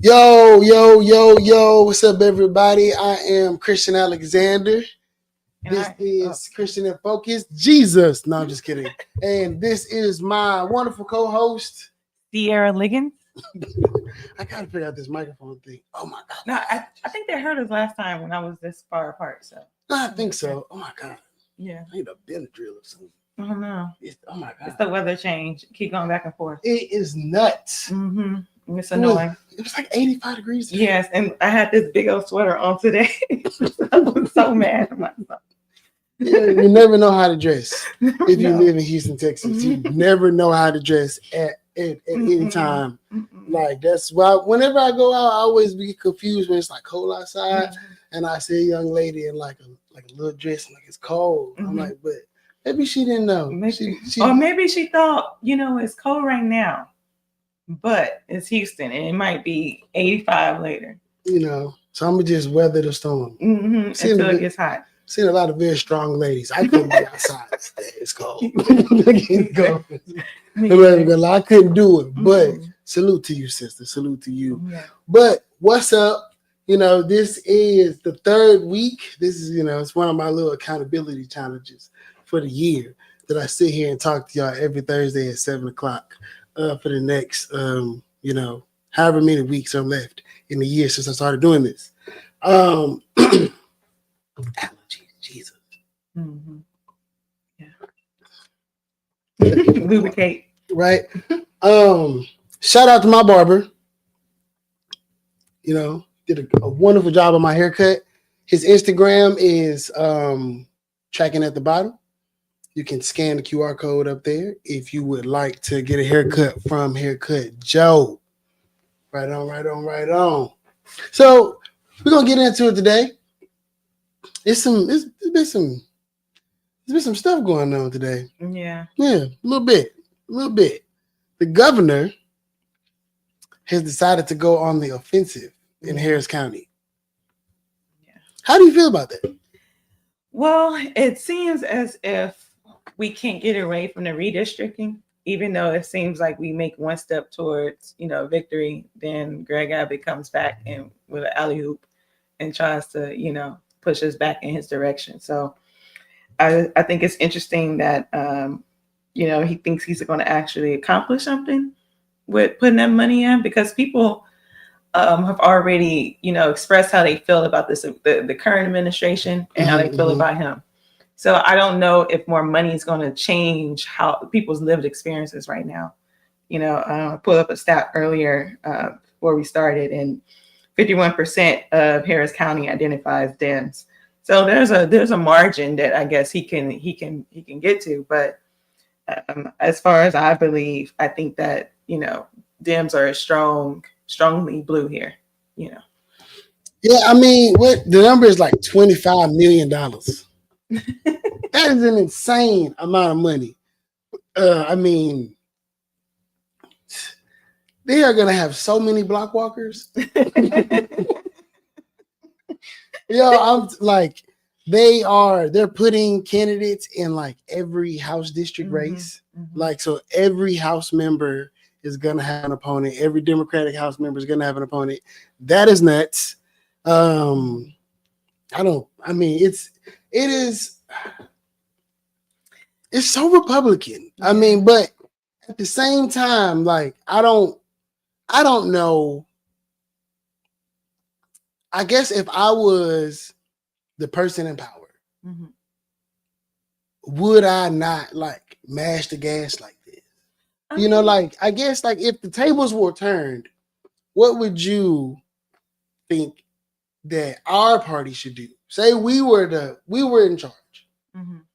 Yo. What's up, everybody? I am Christian Alexander. This is Christian in Focus. Jesus. No, I'm just kidding. And this is my wonderful co-host, Sierra Liggins. I got to figure out this microphone thing. Oh, my God. No, I think they heard us last time when I was this far apart. So I think so. Oh, my God. Yeah. I need a Benadryl or something. Oh, no. Oh, my God. It's the weather change. Keep going back and forth. It is nuts. Mm-hmm. It's annoying. It was like 85 degrees. Yes, and I had this big old sweater on today. I was so mad at myself. You never know how to dress if you live in Houston, Texas. You never know how to dress at any time. Like, that's why whenever I go out, I always be confused when it's like cold outside and I see a young lady in like a little dress and like it's cold. I'm like, but maybe she didn't know. Or maybe she thought, it's cold right now, but it's Houston and it might be 85 later. So I'm gonna just weather the storm until it gets hot. Seen a lot of very strong ladies. I couldn't be outside. It's cold. I couldn't do it. But salute to you, sister. Salute to you. Yeah. But what's up? This is the third week. This is, it's one of my little accountability challenges for the year that I sit here and talk to y'all every Thursday at 7:00 for the next, however many weeks are left in the year since I started doing this. Jesus. Yeah. Lubricate. Right. Shout out to my barber. Did a wonderful job on my haircut. His Instagram is tracking at the bottom. You can scan the QR code up there if you would like to get a haircut from Haircut Joe. Right on. So we're gonna get into it today. There's been some stuff going on today. Yeah, a little bit. The governor has decided to go on the offensive in Harris County. Yeah. How do you feel about that? Well, it seems as if we can't get away from the redistricting, even though it seems like we make one step towards, victory. Then Greg Abbott comes back and with an alley-oop and tries to, push us back in his direction. So I think it's interesting that, he thinks he's going to actually accomplish something with putting that money in, because people have already, expressed how they feel about this, the current administration and how they feel about him. So I don't know if more money is going to change how people's lived experiences right now. I pulled up a stat earlier before we started, and 51% of Harris County identifies Dems. So there's a margin that I guess he can get to. But as far as I believe, I think that Dems are strongly blue here. Yeah, I mean, what the number is like $25 million. That is an insane amount of money. They are gonna have so many block walkers. I'm like, they're putting candidates in like every House district race. Like, so every House member is gonna have an opponent. Every Democratic House member is gonna have an opponent. That is nuts. It's so Republican. But at the same time, like, I don't know. I guess if I was the person in power, would I not like mash the gas like this? I guess like if the tables were turned, what would you think that our party should do? Say we were in charge,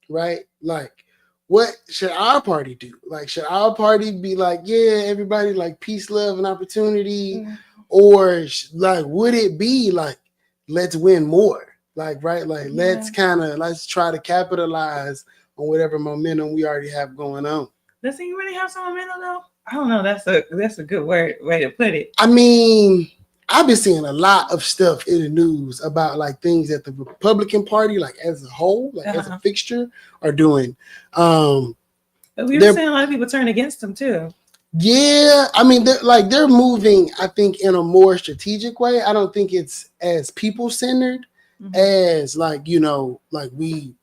right? Like, what should our party do? Like, should our party be like, yeah, everybody like peace, love, and opportunity? Or like, would it be like, let's win more? Like, right? Like, let's try to capitalize on whatever momentum we already have going on. Does he really have some momentum though? I don't know. That's a good way to put it. I've been seeing a lot of stuff in the news about like things that the Republican Party, like as a whole, like as a fixture, are doing. But we were seeing a lot of people turn against him too. Yeah, I mean, they're moving, I think, in a more strategic way. I don't think it's as people centered Mm-hmm. as like like we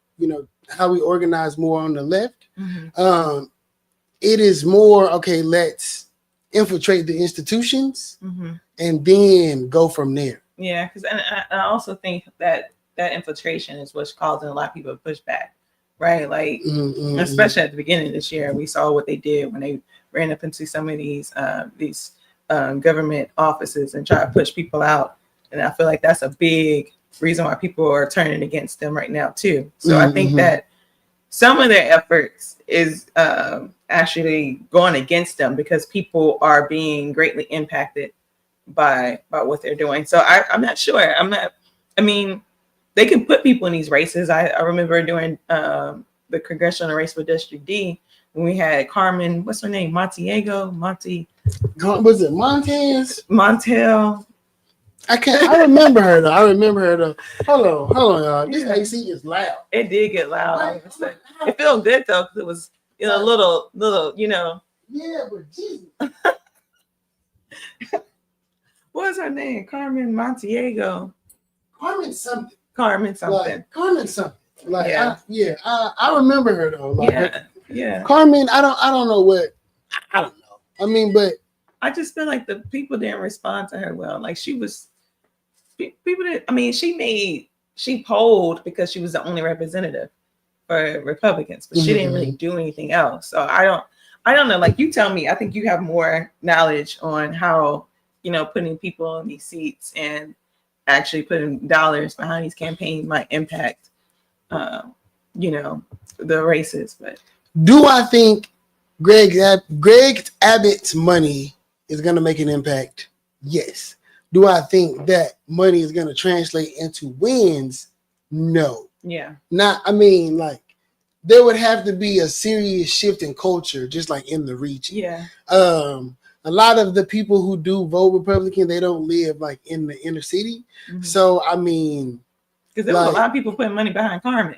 how we organize more on the left. Mm-hmm. It is more okay. Let's infiltrate the institutions Mm-hmm. and then go from there. Yeah, because I also think that that infiltration is what's causing a lot of people to push back, right? Like, especially at the beginning of this year, we saw what they did when they ran up into some of these government offices and try to push people out. And I feel like that's a big reason why people are turning against them right now too. So I think that some of their efforts is actually going against them because people are being greatly impacted by what they're doing. So I'm not sure. I mean, they can put people in these races. I remember during the congressional race for District D when we had Carmen, what's her name? Was it Montez? Montel. I remember her though. Hold on, y'all. This AC is loud. It did get loud. It felt good though because it was a little. Yeah, but Jesus. What was her name? Carmen Montiego. Carmen something. Like I remember her though. Like, yeah. Carmen, I don't know what. I don't know. I mean, but I just feel like the people didn't respond to her well. Like she was, people did. I mean, she polled because she was the only representative for Republicans, but she didn't really do anything else. So I don't know. Like you tell me, I think you have more knowledge on how putting people in these seats and actually putting dollars behind these campaigns might impact, the races. But do I think Greg Abbott's money is going to make an impact? Yes. Do I think that money is going to translate into wins? No. Yeah. I mean, like, there would have to be a serious shift in culture, just like in the region. Yeah. A lot of the people who do vote Republican, they don't live like in the inner city. Mm-hmm. So I mean, because there was a lot of people putting money behind Carmen.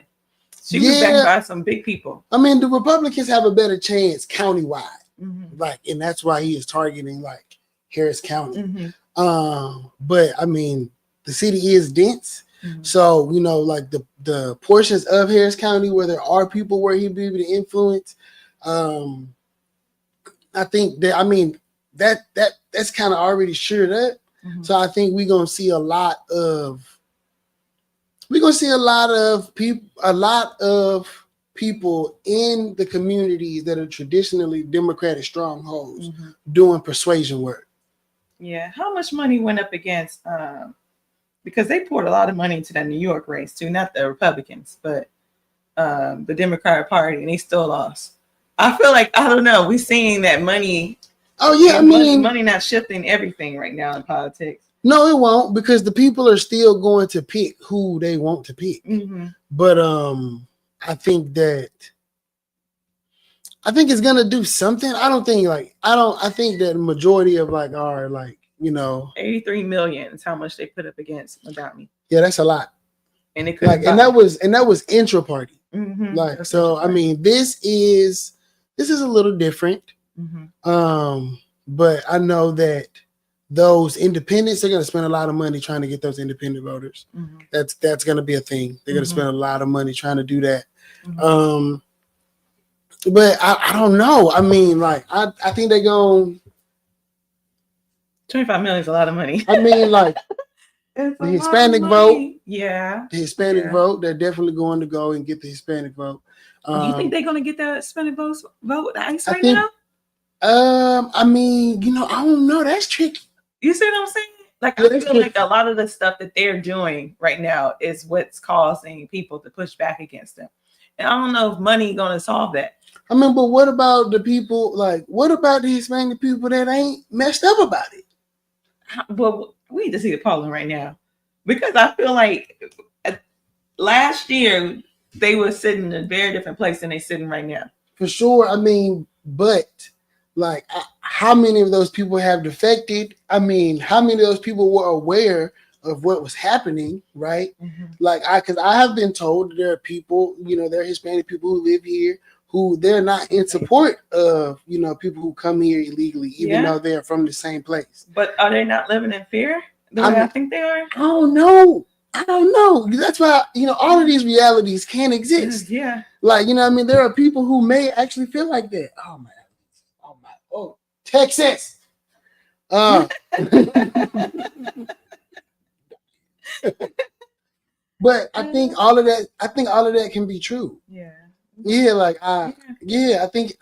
She was backed by some big people. I mean, the Republicans have a better chance countywide, like, and that's why he is targeting like Harris County. But I mean, the city is dense, so like the portions of Harris County where there are people where he'd be able to influence. I think that that's kind of already shored up. So I think we're gonna see a lot of people in the communities that are traditionally Democratic strongholds doing persuasion work. Yeah, how much money went up against? Because they poured a lot of money into that New York race too, not the Republicans, but the Democratic Party, and they still lost. I feel like, I don't know, we're seeing that money. Oh yeah, I mean, money not shifting everything right now in politics. No, it won't, because the people are still going to pick who they want to pick. But I think it's gonna do something. I think that the majority of like our 83 million is how much they put up against Madami. Yeah, that's a lot. And it could and that was intra party. So I mean, this is a little different. But I know that those independents, they're going to spend a lot of money trying to get those independent voters. That's going to be a thing. They're going to spend a lot of money trying to do that. But I don't know. I mean, like, I think they're going. 25 million is a lot of money. I mean, like, the Hispanic vote. Yeah. The Hispanic vote, they're definitely going to go and get the Hispanic vote. Do you think they're going to get that Hispanic vote right now? I mean, I don't know. That's tricky. You see what I'm saying? Like, I feel like a lot of the stuff that they're doing right now is what's causing people to push back against them. And I don't know if money going to solve that. I mean, but what about the people, what about the Hispanic people that ain't messed up about it? Well, we need to see the polling right now. Because I feel like last year, they were sitting in a very different place than they're sitting right now. For sure. I mean, but how many of those people have defected? I mean, how many of those people were aware of what was happening, right? Because I have been told that there are people, there are Hispanic people who live here who they're not in support of, people who come here illegally, even though they're from the same place. But are they not living in fear the way I think they are? I don't know. That's why, all of these realities can exist. Yeah. Like, there are people who may actually feel like that. Oh, Texas. But I think all of that can be true. Yeah. Yeah, I think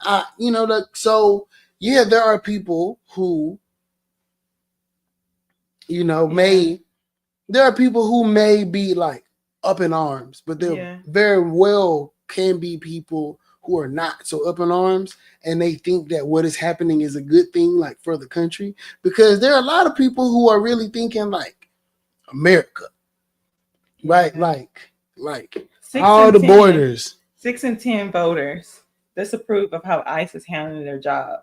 there are people who, there are people who may be like up in arms, but there very well can be people who are not so up in arms, and they think that what is happening is a good thing, like for the country, because there are a lot of people who are really thinking like America, right? Like all the borders. 6 in 10 voters disapprove of how ICE is handling their job.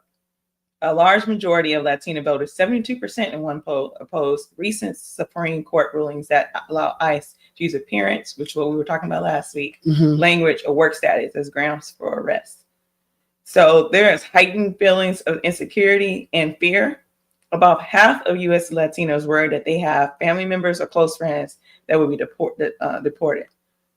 A large majority of Latino voters, 72% in one poll, opposed recent Supreme Court rulings that allow ICE to use appearance, which is what we were talking about last week, language or work status as grounds for arrest. So there is heightened feelings of insecurity and fear. About half of U.S. Latinos worry that they have family members or close friends that will be deported.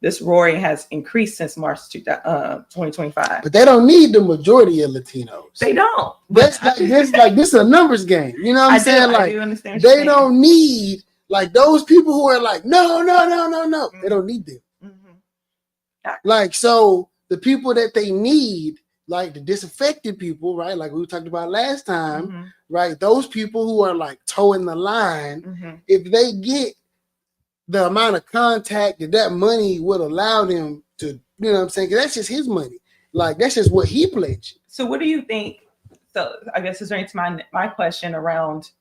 This roaring has increased since March 2025. But they don't need the majority of Latinos. They don't. This is a numbers game. You know what I'm saying? I do understand they don't need those people who are like, no. Mm-hmm. They don't need them. Mm-hmm. So the people that they need, like the disaffected people, right? Like we talked about last time, right? Those people who are like toeing the line, if they get the amount of contact that money would allow them to, you know what I'm saying? Because that's just his money. Like, that's just what he pledged. So what do you think? So I guess it's right to my question around,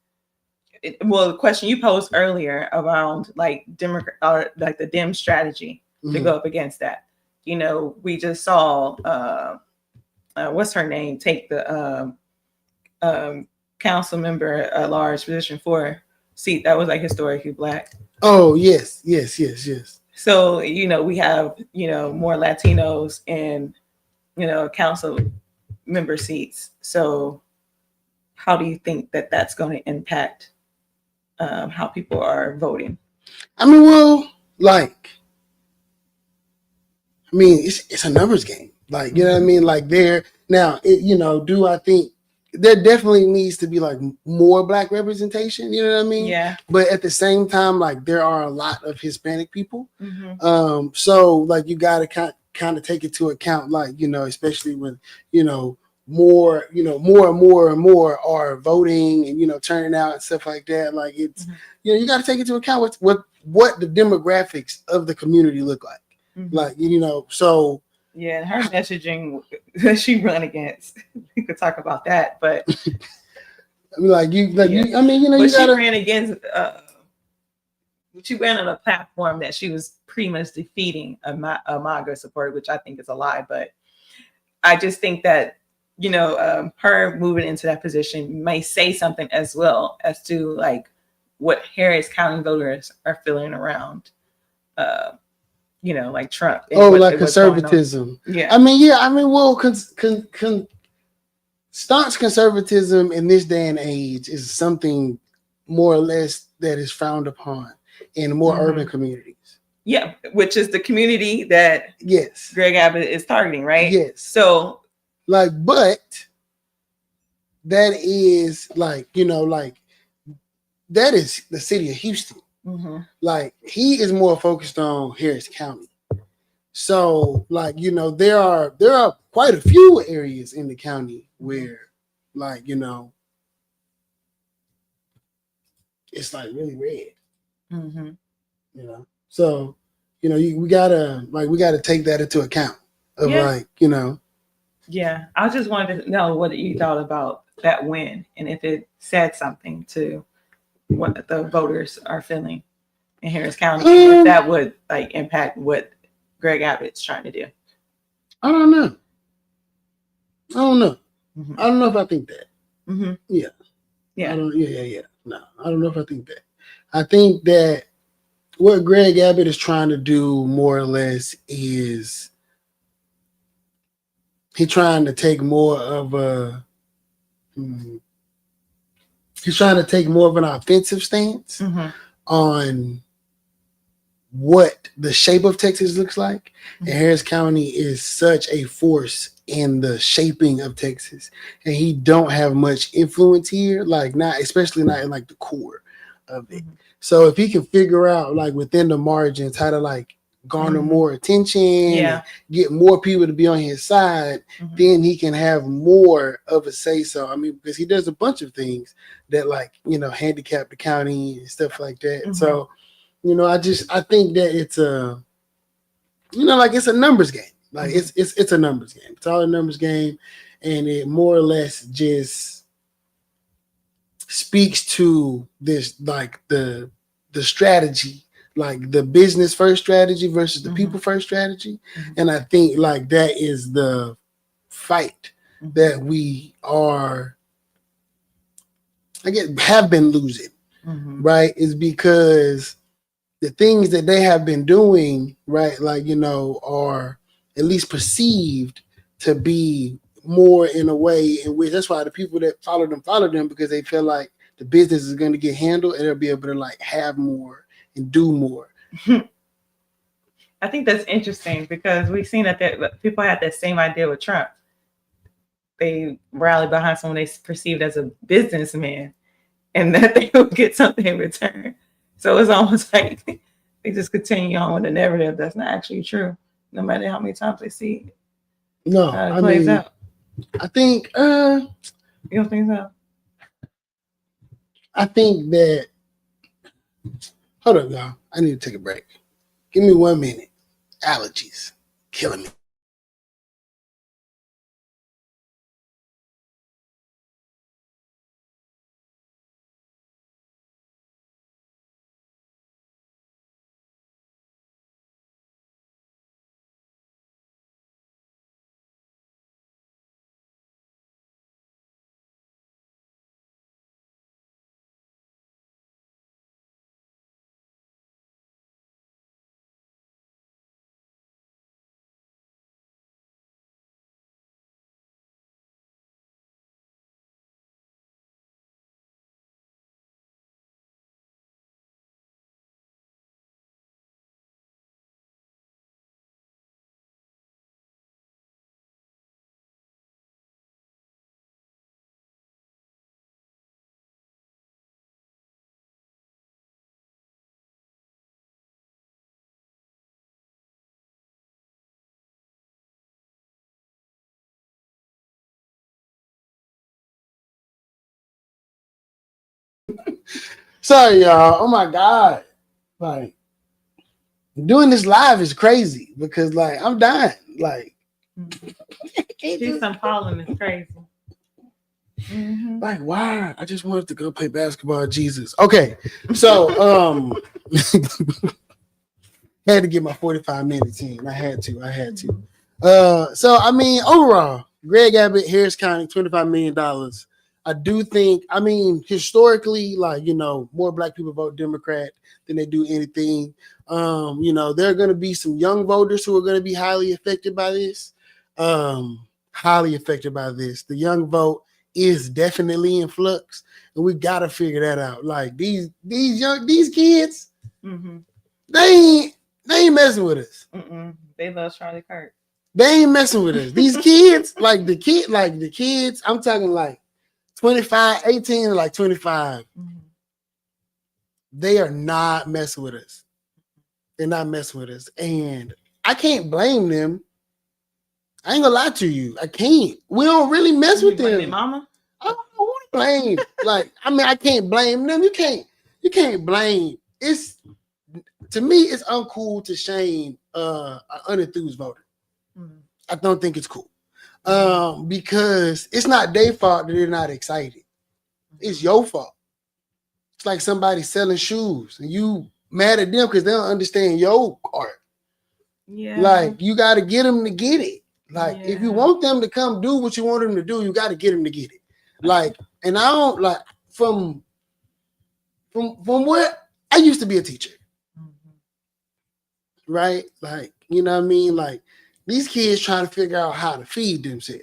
the question you posed earlier around the Dem strategy to go up against that. We just saw, what's her name, take the council member, a large position for seat that was like historically Black. Oh, yes. So, we have, more Latinos in, council member seats. So how do you think that that's going to impact how people are voting? It's a numbers game. Like, you know what I mean? Like do I think there definitely needs to be like more Black representation, you know what I mean? Yeah. But at the same time, like there are a lot of Hispanic people. So like you got to kind of take into account, like, especially when, more and more are voting and, turning out and stuff like that. Like it's, you got to take into account what the demographics of the community look like. Like, so. Yeah, and her messaging that she run against, we could talk about that, but you gotta. She ran against. She ran on a platform that she was pretty much defeating a MAGA supporter, which I think is a lie. But I just think that her moving into that position may say something as well as to like what Harris County voters are feeling around. Like Trump. Like conservatism. Yeah. Staunch conservatism in this day and age is something more or less that is frowned upon in more urban communities. Yeah, which is the community that Greg Abbott is targeting, right? Yes. So, but that is that is the city of Houston. Like he is more focused on Harris County. So there are quite a few areas in the county where it's like really red. So we gotta take that into account of Yeah, I just wanted to know what you thought about that win and if it said something to what the voters are feeling in Harris County, if that would impact what Greg Abbott's trying to do. I don't know. I don't know if I think that. Yeah. No, I don't know if I think that. I think that what Greg Abbott is trying to do more or less is He trying to take more of a he's trying to take more of an offensive stance on what the shape of Texas looks like. And Harris County is such a force in the shaping of Texas. And he don't have much influence here, like not especially not in like the core of it. So if he can figure out like within the margins how to like garner more attention, and get more people to be on his side, then he can have more of a say so. I mean, because he does a bunch of things that like, handicap the county and stuff like that. So, I think that it's a, like it's a numbers game. Like it's a numbers game. It's all a numbers game, and it more or less just speaks to this like the strategy, like the business first strategy versus the people first strategy. And I think like that is the fight that we are, I guess, have been losing, right? Is because the things that they have been doing, right, like, are at least perceived to be more in a way in which that's why the people that follow them because they feel like the business is going to get handled and they'll be able to like have more and do more. I think that's interesting because we've seen that people had that same idea with Trump. They rallied behind someone they perceived as a businessman and that they would get something in return. So it's almost like they just continue on with the narrative that's not actually true, no matter how many times they see it. No, I mean, out. I think you don't think so? I think that hold up, y'all. I need to take a break. Give me 1 minute. Allergies killing me. Sorry, y'all. Oh my God. Like, doing this live is crazy because like I'm dying. Like Jason Pollen is crazy. Like, why? I just wanted to go play basketball. Jesus. Okay. So had to get my 45 minutes in. I had to. So I mean, overall, Greg Abbott, Harris County, $25 million. I do think, I mean, historically, like, more black people vote Democrat than they do anything. There are going to be some young voters who are going to be highly affected by this. The young vote is definitely in flux, and we got to figure that out. Like these kids, they ain't messing with us. They love Charlie Kirk. They ain't messing with us. These kids, the kids, I'm talking like 25, 18 to like 25. They are not messing with us. They're not messing with us. And I can't blame them. I ain't gonna lie to you. I can't. We don't really mess with them. Their mama? I don't know who to blame. I can't blame them. You can't blame. To me, it's uncool to shame an unenthused voter. I don't think it's cool. Because it's not their fault that they're not excited. It's your fault. It's like somebody selling shoes and you mad at them because they don't understand your art. Yeah. Like, you got to get them to get it. Like, if you want them to come do what you want them to do, you got to get them to get it. Like, and I don't like from where I used to be a teacher, right? Like, you know what I mean? Like, these kids trying to figure out how to feed themselves.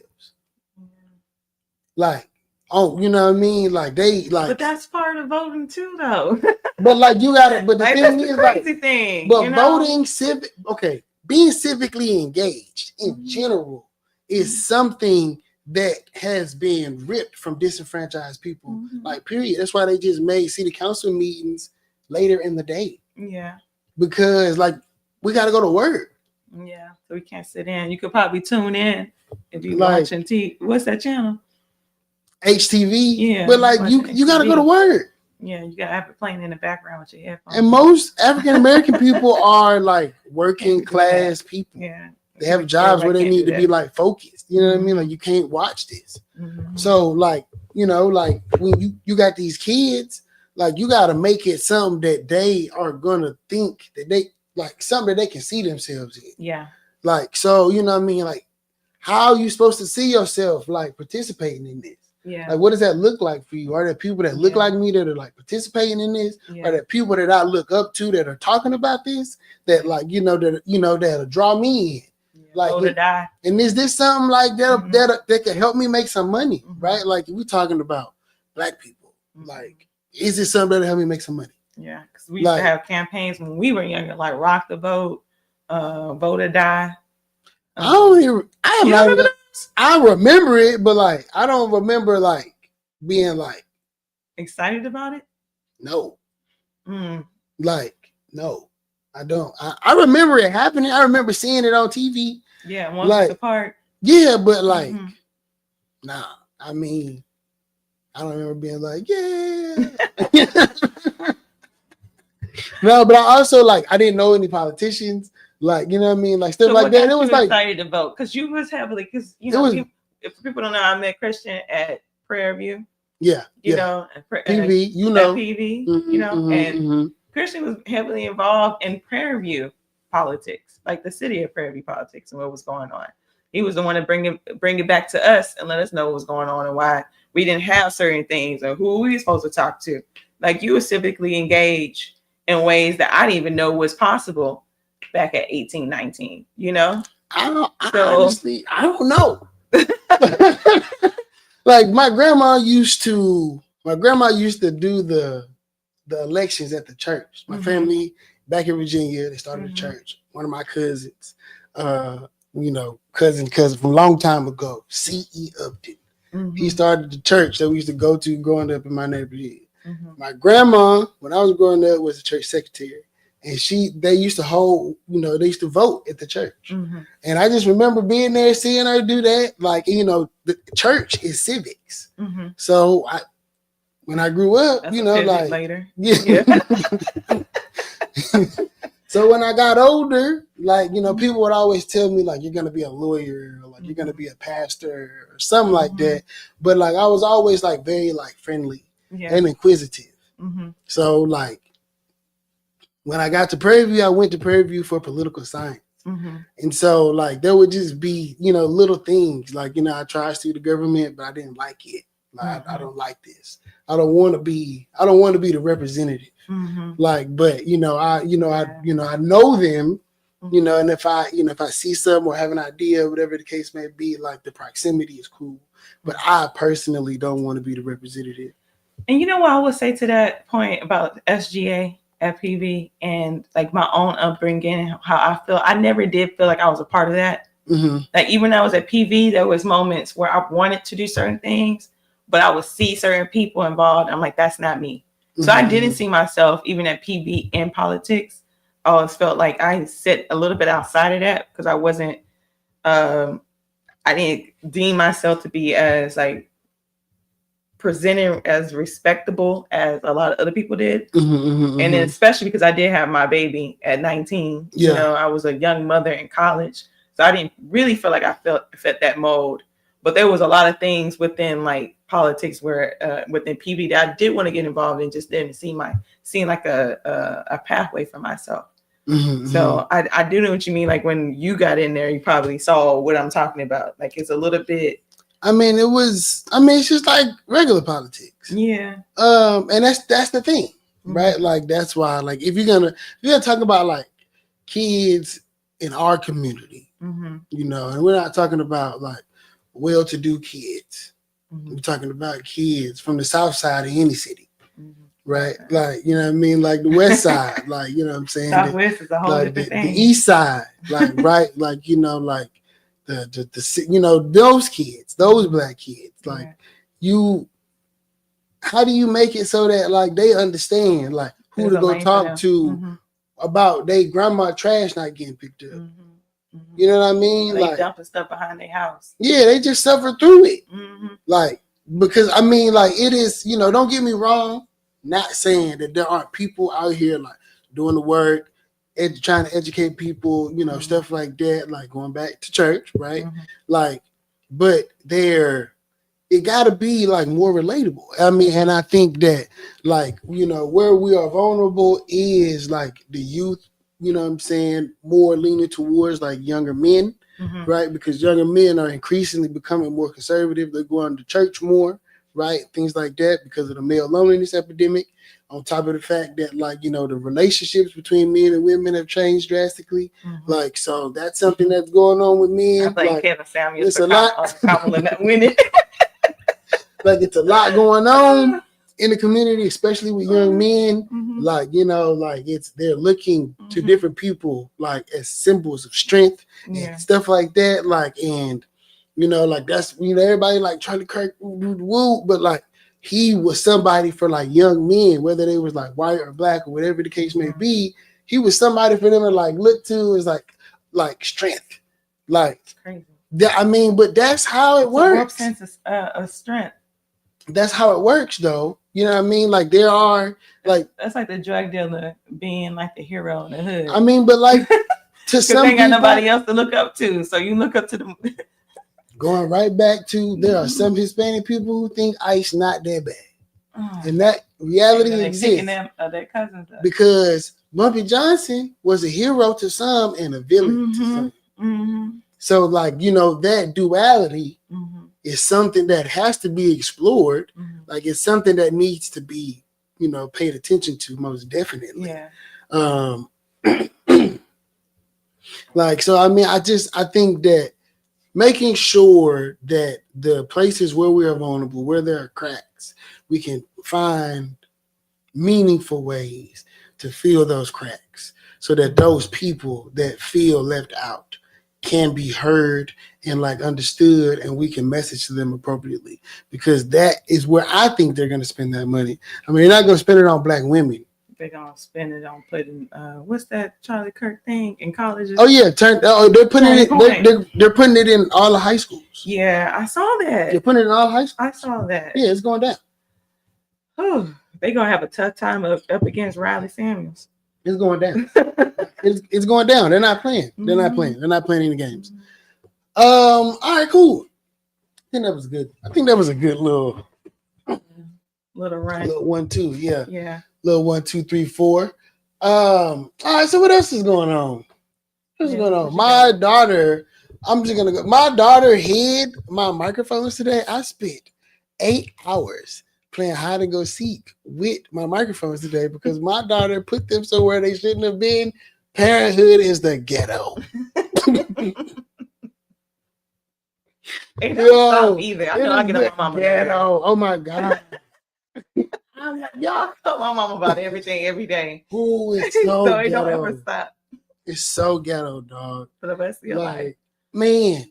Like, oh, you know what I mean? Like they like. But that's part of voting too, though. But like you gotta. But the like, thing that's is, the crazy like, thing. but you know? voting civic. Okay, being civically engaged in general is something that has been ripped from disenfranchised people. Like, period. That's why they just made city council meetings later in the day. Yeah. Because like we got to go to work. Yeah. So we can't sit in. You could probably tune in if you Like, watching TV. What's that channel? HTV. Yeah. But like you got to go to work. Yeah, you got to have it playing in the background with your headphones. And most African American people are like working class people. Yeah. They have jobs where they need to be like focused. You know what I mean? Like you can't watch this. So like, you know, like when you got these kids, like you got to make it something that they are going to think that they like something that they can see themselves in. Yeah. Like, so, you know what I mean? Like how are you supposed to see yourself like participating in this? Yeah. Like, what does that look like for you? Are there people that look like me that are like participating in this? Are there people that I look up to that are talking about this? That like, that'll draw me in. Like, Vote or die. And is this something like that can help me make some money, right? Like, we're talking about Black people. Like, is this something that'll help me make some money? Yeah, because we used to have campaigns when we were younger, like Rock the Vote, Vote or Die. I remember it, but like I don't remember like being like excited about it. No, like no, I don't. I remember it happening. I remember seeing it on TV. Yeah, once apart. Yeah, but like, nah. I mean, I don't remember being like, yeah. No, but I also like I didn't know any politicians. Like, you know what I mean? Like stuff like that. It was like excited to vote because you was heavily because if people don't know, I met Christian at Prairie View. Yeah. You know, PV, you know. PV, and Christian was heavily involved in Prairie View politics, like the city of Prairie View politics and what was going on. He was the one to bring it back to us and let us know what was going on and why we didn't have certain things or who we were supposed to talk to. Like you were civically engaged in ways that I didn't even know was possible back at 18, 19, you know? Honestly, I don't know. Like my grandma used to do the elections at the church. My family back in Virginia, they started a church. One of my cousins, cousin from a long time ago, C.E. Upton. He started the church that we used to go to growing up in my neighborhood. My grandma, when I was growing up, was a church secretary. And they used to they used to vote at the church. And I just remember being there, seeing her do that. Like, the church is civics. So when I grew up, that's like later. Yeah. So when I got older, like, people would always tell me like, you're going to be a lawyer or like, you're going to be a pastor or something like that. But like, I was always like very like friendly and inquisitive. So like, when I got to Prairie View, I went to Prairie View for political science. And so like there would just be, little things like, I tried to sue the government, but I didn't like it. Like I don't like this. I don't want to be the representative. Like, but I know them, and if I see something or have an idea, whatever the case may be, like the proximity is cool. But I personally don't want to be the representative. And you know what I would say to that point about SGA? At PV and like my own upbringing, how I feel. I never did feel like I was a part of that. Like even when I was at PV, there was moments where I wanted to do certain things, but I would see certain people involved. I'm like, that's not me. So I didn't see myself even at PV in politics. I always felt like I sit a little bit outside of that because I wasn't. I didn't deem myself to be as like presenting as respectable as a lot of other people did. And then especially because I did have my baby at 19, I was a young mother in college. So I didn't really feel like I fit that mold, but there was a lot of things within like politics where within PV that I did want to get involved in, just didn't seem like a pathway for myself. So I do know what you mean. Like when you got in there, you probably saw what I'm talking about. Like it's a little bit, it's just like regular politics. Yeah. And that's the thing, right? Like that's why, like if you're gonna talk about like kids in our community, You know, and we're not talking about like well-to-do kids. We're talking about kids from the south side of any city. Right, like, you know what I mean, like the west side, like, you know what I'm saying, Southwest is a whole like different thing. The east side, like, right, like, you know, like the you know, those kids, those black kids, like, you, how do you make it so that like they understand like who to go talk to about their grandma trash not getting picked up? You know what I mean? And they like dumping stuff behind their house. Yeah, they just suffer through it. Like, because I mean, like, it is, you know, don't get me wrong. Not saying that there aren't people out here like doing the work, trying to educate people, you know, stuff like that, like going back to church, right? Like, but it got to be like more relatable. I mean, and I think that like, you know, where we are vulnerable is like the youth, you know what I'm saying, more leaning towards like younger men, right? Because younger men are increasingly becoming more conservative. They're going to church more, right? Things like that because of the male loneliness epidemic. On top of the fact that, like, you know, the relationships between men and women have changed drastically. Like, so that's something that's going on with men. I think like, Kevin Samuels it's a lot. Winning. Like, it's a lot going on in the community, especially with young men. Like, you know, like they're looking to different people like as symbols of strength and stuff like that. Like, and you know, like that's, you know, everybody like Charlie Kirk woo, but like he was somebody for like young men, whether they was like white or black or whatever the case may be. He was somebody for them to like look to as like strength. Like, it's crazy. I mean, but that's how it works. A sense of strength. That's how it works, though. You know what I mean? Like, there are like, that's like the drug dealer being like the hero in the hood. I mean, but like to some they ain't got people, nobody else to look up to, so you look up to them. Going right back to, there are some Hispanic people who think ICE not that bad, and that reality exists. Them, their cousins because Bumpy Johnson was a hero to some and a villain to some. So, like, you know, that duality is something that has to be explored. Like, it's something that needs to be, you know, paid attention to most definitely. Like, so, I mean, I think that making sure that the places where we are vulnerable, where there are cracks, we can find meaningful ways to fill those cracks so that those people that feel left out can be heard and like understood, and we can message to them appropriately, because that is where I think they're going to spend that money. I mean, they're not going to spend it on black women. They're going to spend it on putting, what's that Charlie Kirk thing in colleges? Oh yeah. They're putting it in all the high schools. Yeah, I saw that. They're putting it in all high schools. I saw that. Yeah, it's going down. Oh, they're going to have a tough time up against Riley Samuels. It's going down. it's going down. They're not playing. They're not playing. They're not playing any games. All right, cool. I think that was good. I think that was a good little run. Little 1-2, yeah. Yeah. Little 1, 2, 3, 4. All right, so what else is going on? What's going on? My daughter, I'm just gonna go. My daughter hid my microphones today. I spent 8 hours playing hide and go seek with my microphones today because my daughter put them somewhere they shouldn't have been. Parenthood is the ghetto. Ain't no either. I know I get on my mama. Ghetto. Oh my God. I'm like, y'all tell my mama about everything every day. Ooh, it's so so it ghetto. don't ever stop. It's so ghetto, dog. For the rest of your life. Man,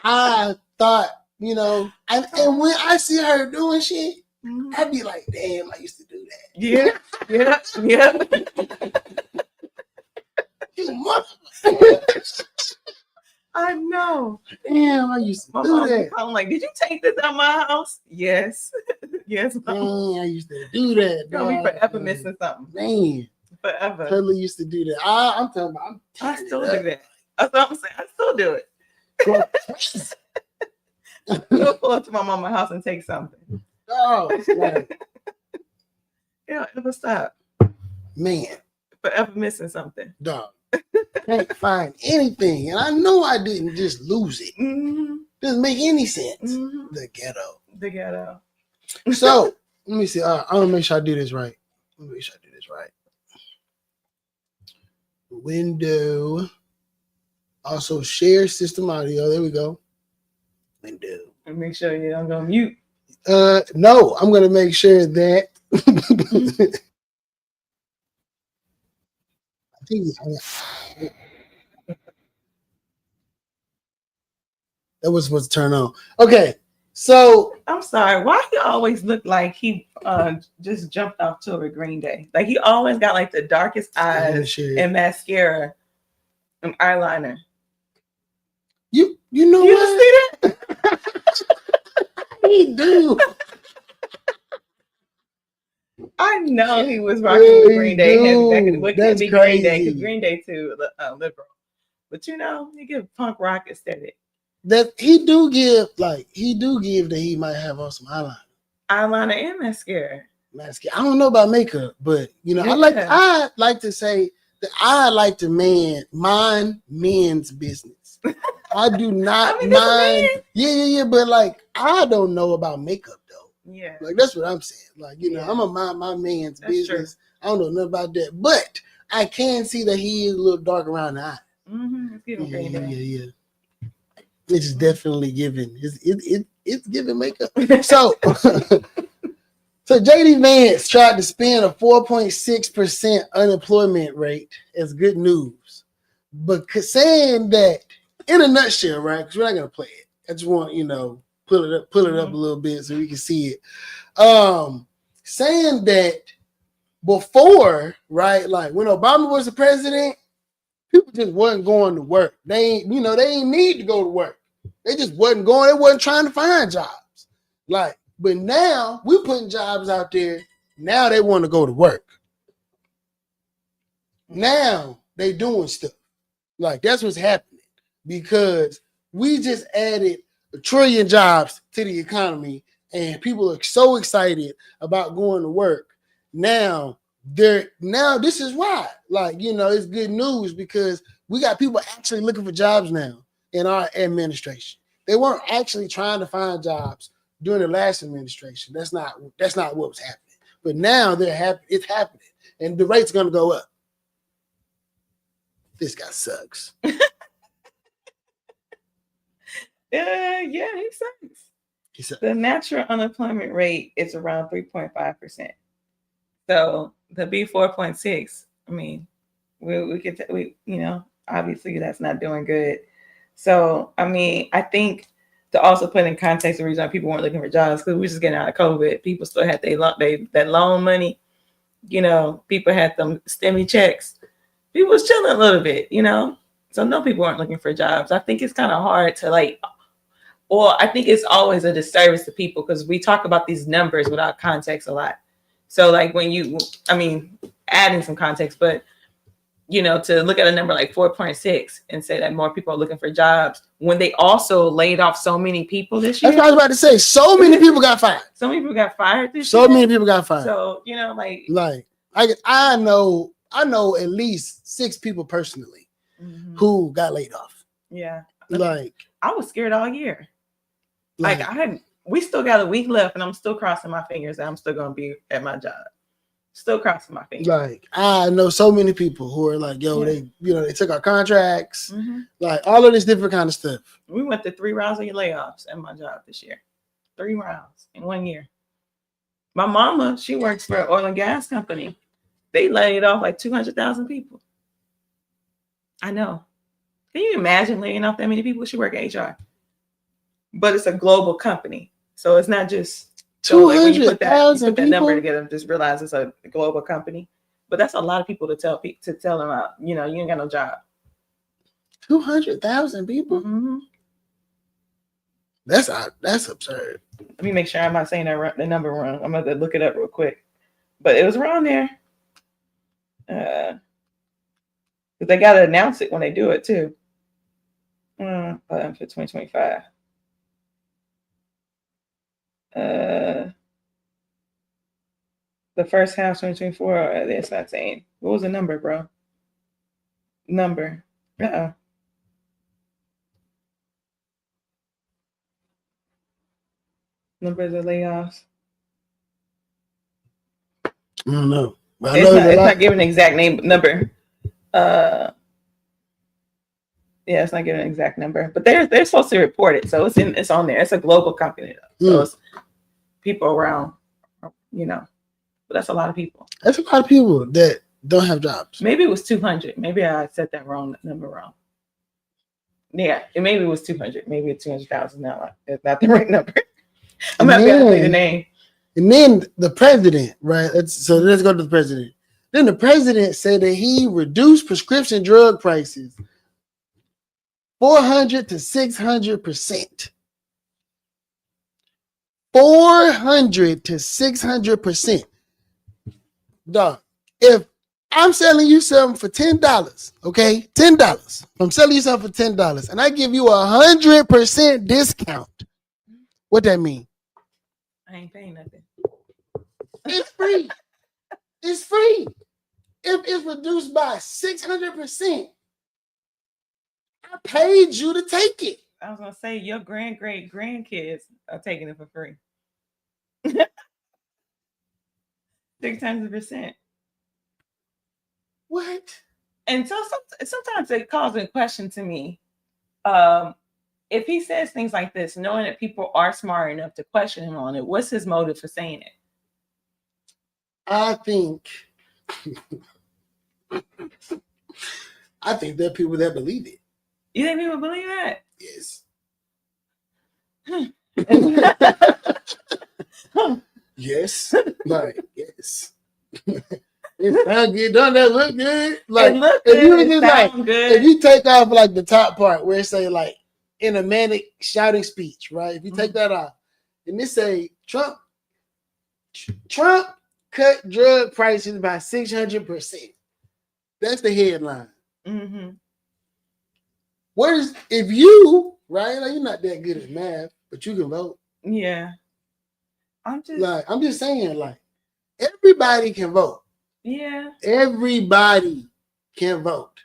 I thought, you know, and when I see her doing shit, I'd be like, damn, I used to do that. Yeah. You mother. I know. Damn, I used to do that. I'm like, did you take this out of my house? Yes. Yes. Man, I used to do that. You're gonna be forever missing something. Man. Forever. Totally used to do that. I'm talking about. I still do that. That's what I'm saying. I still do it. You'll pull up to my mama's house and take something. Oh, yeah, ever stop. Man. Forever missing something. Dog. Can't find anything. And I know I didn't just lose it. Doesn't make any sense. The ghetto. So, let me see. I'm going to make sure I do this right. Window. Also, share system audio. There we go. Window. And make sure you don't go mute. No, I'm gonna make sure that. I think that was supposed to turn on. Okay, so I'm sorry. Why he always look like he just jumped off to a Green Day? Like he always got like the darkest eyes and mascara and eyeliner. You know you what? See that? He do. I know he was rocking the Green Day heavy back in the. What That's could be crazy. Green Day? Because Green Day too liberal, but you know he give punk rock aesthetic. That he do give that he might have on some eyeliner and mascara. I don't know about makeup, but you know, I like to say that I like to mind men's business. I do not mind. Yeah, but like I don't know about makeup though. Yeah, like that's what I'm saying. Like you know, I'm a mind my man's business. True. I don't know nothing about that, but I can see that he is a little dark around the eye. It's giving yeah. It's definitely giving. It's giving makeup. So. So JD Vance tried to spin a 4.6% unemployment rate as good news, but saying that in a nutshell, right? Because we're not gonna play it. I just want pull it up a little bit so we can see it. Saying that before, right? Like when Obama was the president, people just wasn't going to work. They ain't need to go to work. They just wasn't going. They wasn't trying to find jobs. But now we're putting jobs out there. Now they want to go to work. Now they doing stuff. That's what's happening because we just added 1 trillion jobs to the economy and people are so excited about going to work. Now this is why. It's good news because we got people actually looking for jobs now in our administration. They weren't actually trying to find jobs during the last administration. That's not what was happening. But now they're happy. It's happening, and the rate's going to go up. This guy sucks. Yeah, he sucks. The natural unemployment rate is around 3.5%. So to be 4.6, I mean, we obviously that's not doing good. So I mean, I think. To also put in context the reason why people weren't looking for jobs because we were just getting out of COVID. People still had that loan money. People had them stimmy checks. People was chilling a little bit, So no, people weren't looking for jobs. I think it's kind of hard to I think it's always a disservice to people because we talk about these numbers without context a lot. So when adding some context, but to look at a number like 4.6 and say that more people are looking for jobs when they also laid off so many people this year. That's what I was about to say. So many people got fired. So many people got fired this year. So many people got fired. So, I know at least 6 people personally who got laid off. Yeah. I was scared all year. We still got a week left and I'm still crossing my fingers that I'm still going to be at my job. Still crossing my fingers. I know so many people who are they took our contracts, all of this different kind of stuff. We went through 3 rounds of layoffs at my job this year. 3 rounds in 1 year. My mama, she works for an oil and gas company. They laid off 200,000 people. I know. Can you imagine laying off that many people? She work at HR. But it's a global company. So it's not just 200,000 that number together, just realize it's a global company. But that's a lot of people to tell them out. You ain't got no job. 200,000 people. Mm-hmm. That's absurd. Let me make sure I'm not saying the number wrong. I'm gonna look it up real quick. But it was around there. But they gotta announce it when they do it too. For 2025. The first half 2024, it's not saying. What was the number, bro? Number. Numbers of layoffs. I don't know. It's not giving an exact number. Yeah, it's not giving an exact number, but they're supposed to report it, so it's on there. It's a global company, so it's people around, but that's a lot of people. That's a lot of people that don't have jobs. Maybe it was 200. Maybe I said that number wrong. Yeah, maybe it was 200. Maybe it's 200,000 now. It's not the right number. I'm not going to say the name. And then the president, right? Let's go to the president. Then the president said that he reduced prescription drug prices 400 to 600%. 400 to 600%. Dog, if I'm selling you something for $10, okay? $10. I'm selling you something for $10 and I give you 100% discount. What that mean? I ain't paying nothing. It's free. It's free. If it's reduced by 600%, I paid you to take it. I was gonna say your grandkids are taking it for free. 600%. What? And so sometimes it calls a question to me. If he says things like this, knowing that people are smart enough to question him on it, what's his motive for saying it? I think there are people that believe it. You think people believe that? Yes. Yes. Like, yes. It sound good. Don't that look good? Like, if you take off like the top part where it say like in a manic shouting speech, right? If you take that off and it say Trump cut drug prices by 600%. That's the headline. Mm-hmm. If you, right? Like, you're not that good at math, but you can vote. Yeah. I'm just saying, like, everybody can vote. Yeah. Everybody can vote.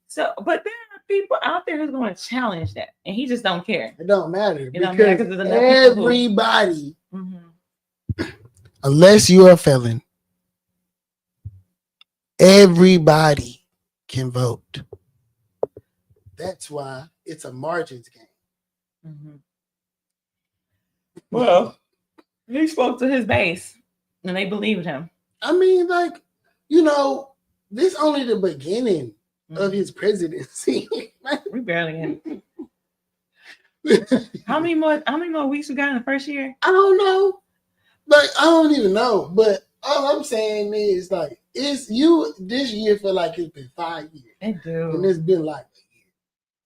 So, but there are people out there who's going to challenge that, and he just don't care. It don't matter because everybody, unless you're a felon, everybody can vote. That's why it's a margins game. Mm-hmm. Well, he spoke to his base, and they believed him. I mean, like, this is only the beginning of his presidency. We barely in. How many more weeks we got in the first year? I don't know. Like, I don't even know. But all I'm saying is, like, this year feel like it's been 5 years. It do. And it's been like a year.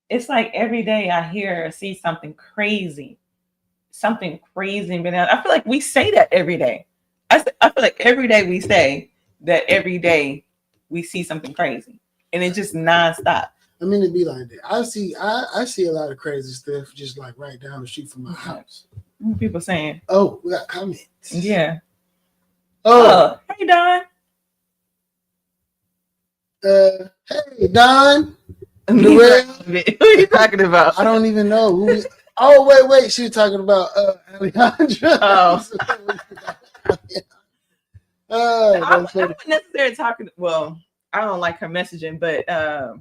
It's like every day I hear or see something crazy. Something crazy. I feel like we say that every day. I feel like every day we say that every day we see something crazy. And it's just nonstop. I mean, it'd be like that. I see a lot of crazy stuff just like right down the street from my house. People saying, "Oh, we got comments." Yeah. Oh, hey Don. Hey Don. Who are you talking about? I don't even know. Oh, wait. She was talking about Alejandra. Oh. I wasn't necessarily talking. Well, I don't like her messaging, but I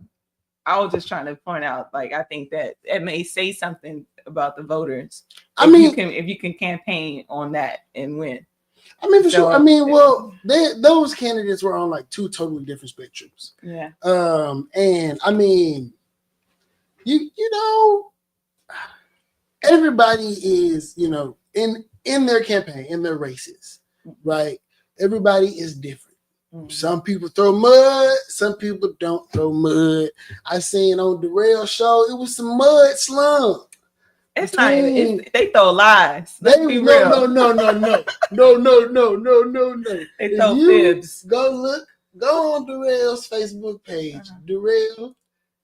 was just trying to point out, like, I think that it may say something about the voters. If you can campaign on that and win. I mean, for sure. I mean, well, those candidates were on like two totally different spectrums. Yeah. And I mean, everybody is, in their campaign, in their races, right? Everybody is different. Mm-hmm. Some people throw mud, some people don't throw mud. I seen on the Rail show, it was some mud slum. It's not even, they throw lies. No. They throw fibs. Go on Darrell's Facebook page. Darrell,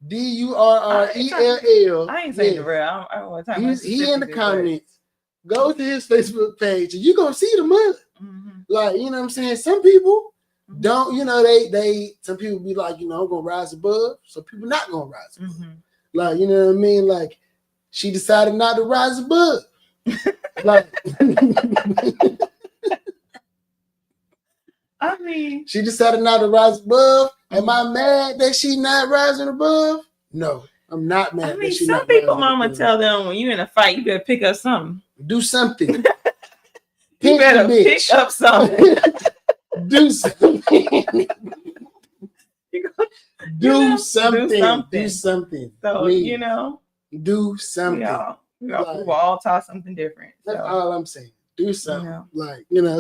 Durrell. I ain't saying Darrell. I don't want to talk about he in the comments. Go to his Facebook page and you're gonna see the mud. Mm-hmm. Like, you know what I'm saying? Some people don't, some people be like, I'm gonna rise above. Some people not gonna rise above. Mm-hmm. Like, you know what I mean? Like, she decided not to rise above. Like, I mean, she decided not to rise above. Am I mad that she not rising above? No. I'm not mad. I mean, some people mama tell them when you're in a fight, you better pick up something. Do something. You better pick up something. Do something. Do something. So, Please. Do something. We were all taught something different. That's all I'm saying. Do something.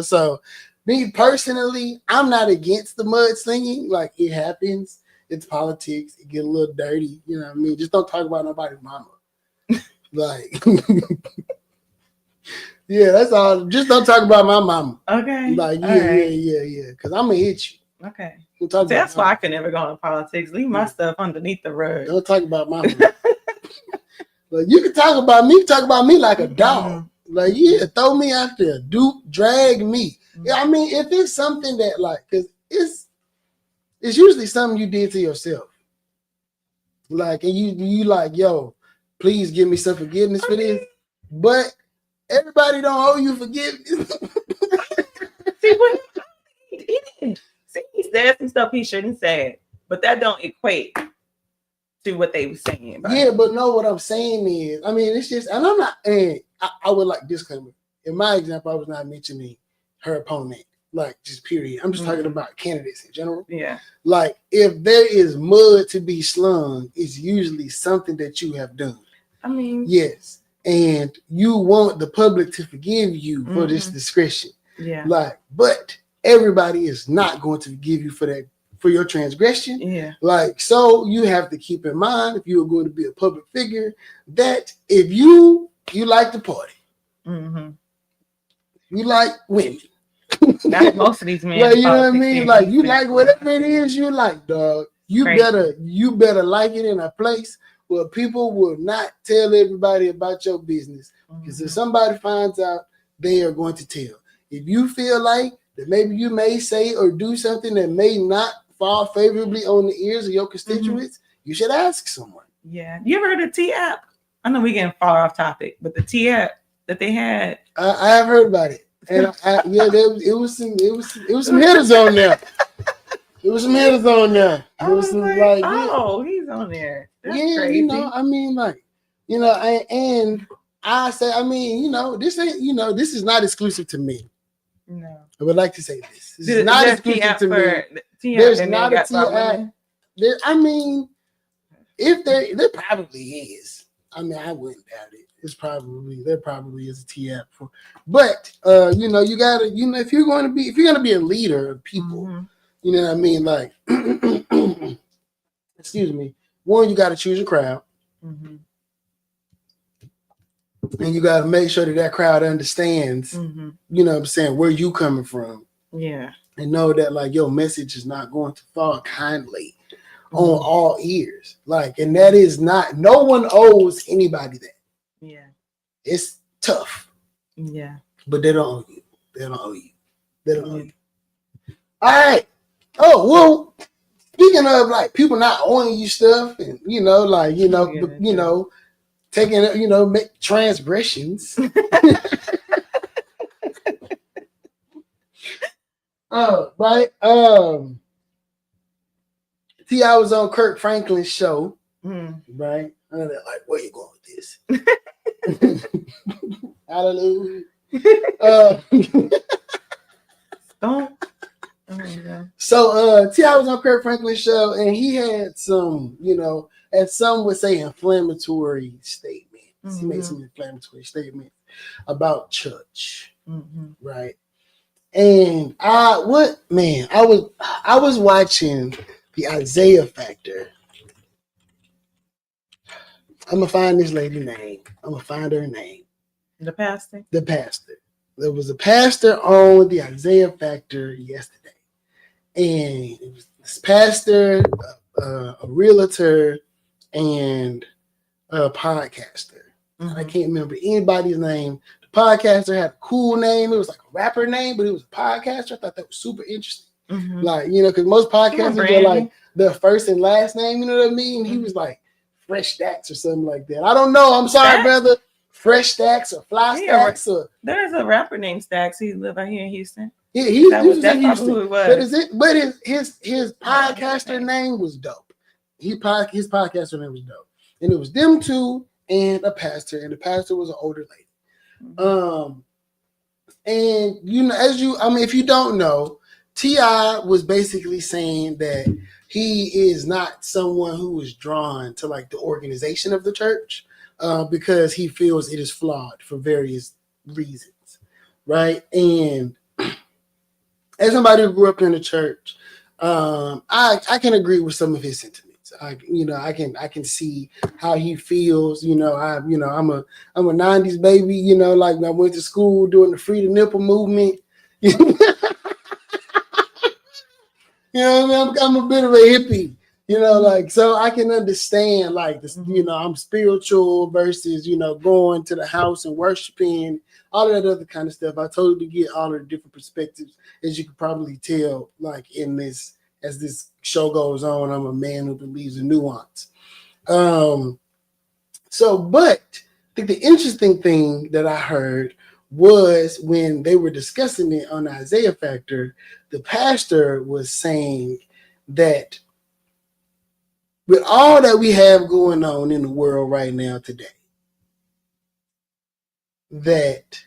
So me personally, I'm not against the mudslinging. Like, it happens. It's politics. It get a little dirty. You know what I mean? Just don't talk about nobody's mama. Like, yeah, that's all. Just don't talk about my mama. Okay. Like, yeah. Because I'm going to hit you. Okay. That's why I could never go into politics. Leave my stuff underneath the rug. Don't talk about my mama. Like, you can talk about me like a dog. Like, yeah, throw me out there. Drag me. Yeah, I mean, if it's something that, like, because it's usually something you did to yourself. Like, and you like, yo, please give me some forgiveness for this. But everybody don't owe you forgiveness. See, he said some stuff he shouldn't say, but that don't equate to what they were saying. Yeah, but no, what I'm saying is, I mean, it's just, and I'm not, and I would like disclaimer. In my example, I was not mentioning her opponent, like, just period. I'm just talking about candidates in general. Yeah. Like, if there is mud to be slung, it's usually something that you have done. I mean, yes. And you want the public to forgive you for this discretion. Yeah. Like, but everybody is not going to forgive you for that, for your transgression. Yeah. Like, so you have to keep in mind, if you are going to be a public figure, that if you like to party, you like women. That's most of these men. Like, you know what I mean? Like, you like whatever it is you like, dog. You better like it in a place where people will not tell everybody about your business. Because if somebody finds out, they are going to tell. If you feel like that maybe you may say or do something that may not fall favorably on the ears of your constituents, you should ask someone. Yeah. You ever heard of T app? I know we're getting far off topic, but the T app that they had. I have heard about it. And it was some hitters on there. It was some hitters on there. It was some he's on there. That's crazy. You know, I mean, like, you know, and I say, I mean, you know, this is not exclusive to me. No. I would like to say this. This is not exclusive to me. There's not a T app. I mean, if there probably is. I mean, I wouldn't doubt it. There probably is a T app for, but you know, you gotta, you know, if you're gonna be a leader of people, you know what I mean? Like, excuse me. One, you gotta choose your crowd. And you gotta make sure that crowd understands, you know what I'm saying, where you coming from. Yeah. And know that, like, your message is not going to fall kindly on all ears. Like, and that is not, no one owes anybody that. Yeah. It's tough. Yeah. But they don't owe you. They don't owe you. All right. Oh, well, speaking of, like, people not owing you stuff and, you know, like, you know, taking, you know, make transgressions. Right. T.I. was on Kirk Franklin's show. Right. I know that, like, where you going with this? Hallelujah. So T.I. was on Kirk Franklin's show, and he had some, you know, as some would say, inflammatory statements. He made some inflammatory statements about church, right? And I was watching the Isaiah Factor. I'm gonna find this lady's name. I'm gonna find her name. The pastor. There was a pastor on the Isaiah Factor yesterday, and it was this pastor, a realtor, and a podcaster. I can't remember anybody's name. The podcaster had a cool name. It was like a rapper name, but it was a podcaster. I thought that was super interesting. Like, you know, because most podcasters are like their first and last name. You know what I mean? He was like Fresh Stacks or something like that. I don't know. I'm sorry, brother. Fresh Stacks or Fly Stacks or there's a rapper named Stacks. He live out here in Houston. Yeah, he was in Houston. Who it was. But his podcaster name was dope. His podcaster name was dope. And it was them two and a pastor, and the pastor was an older lady. And if you don't know, T.I. was basically saying that he is not someone who is drawn to like the organization of the church because he feels it is flawed for various reasons, right? And as somebody who grew up in the church, I can agree with some of his sentiments. I can see how he feels. I'm a '90s baby. Like I went to school during the free the nipple movement. I'm a bit of a hippie. So I can understand like this. I'm spiritual versus going to the house and worshiping, all of that other kind of stuff. I totally get all of the different perspectives, as you could probably tell. Like in this, as this show goes on, I'm a man who believes in nuance. But I think the interesting thing that I heard was when they were discussing it on the Isaiah Factor, the pastor was saying that with all that we have going on in the world right now today, that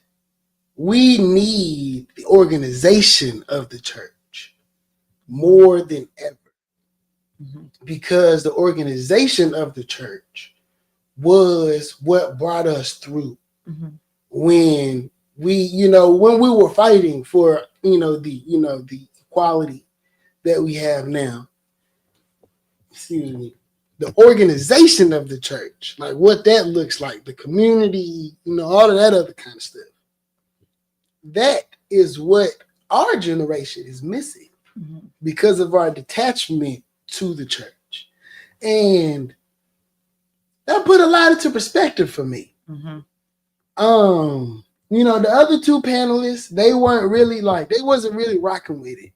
we need the organization of the church more than ever. Because the organization of the church was what brought us through when we were fighting for the equality that we have now. Excuse me. The organization of the church, like what that looks like, the community, all of that other kind of stuff. That is what our generation is missing because of our detachment to the church. And that put a lot into perspective for me. The other two panelists, they wasn't really rocking with it.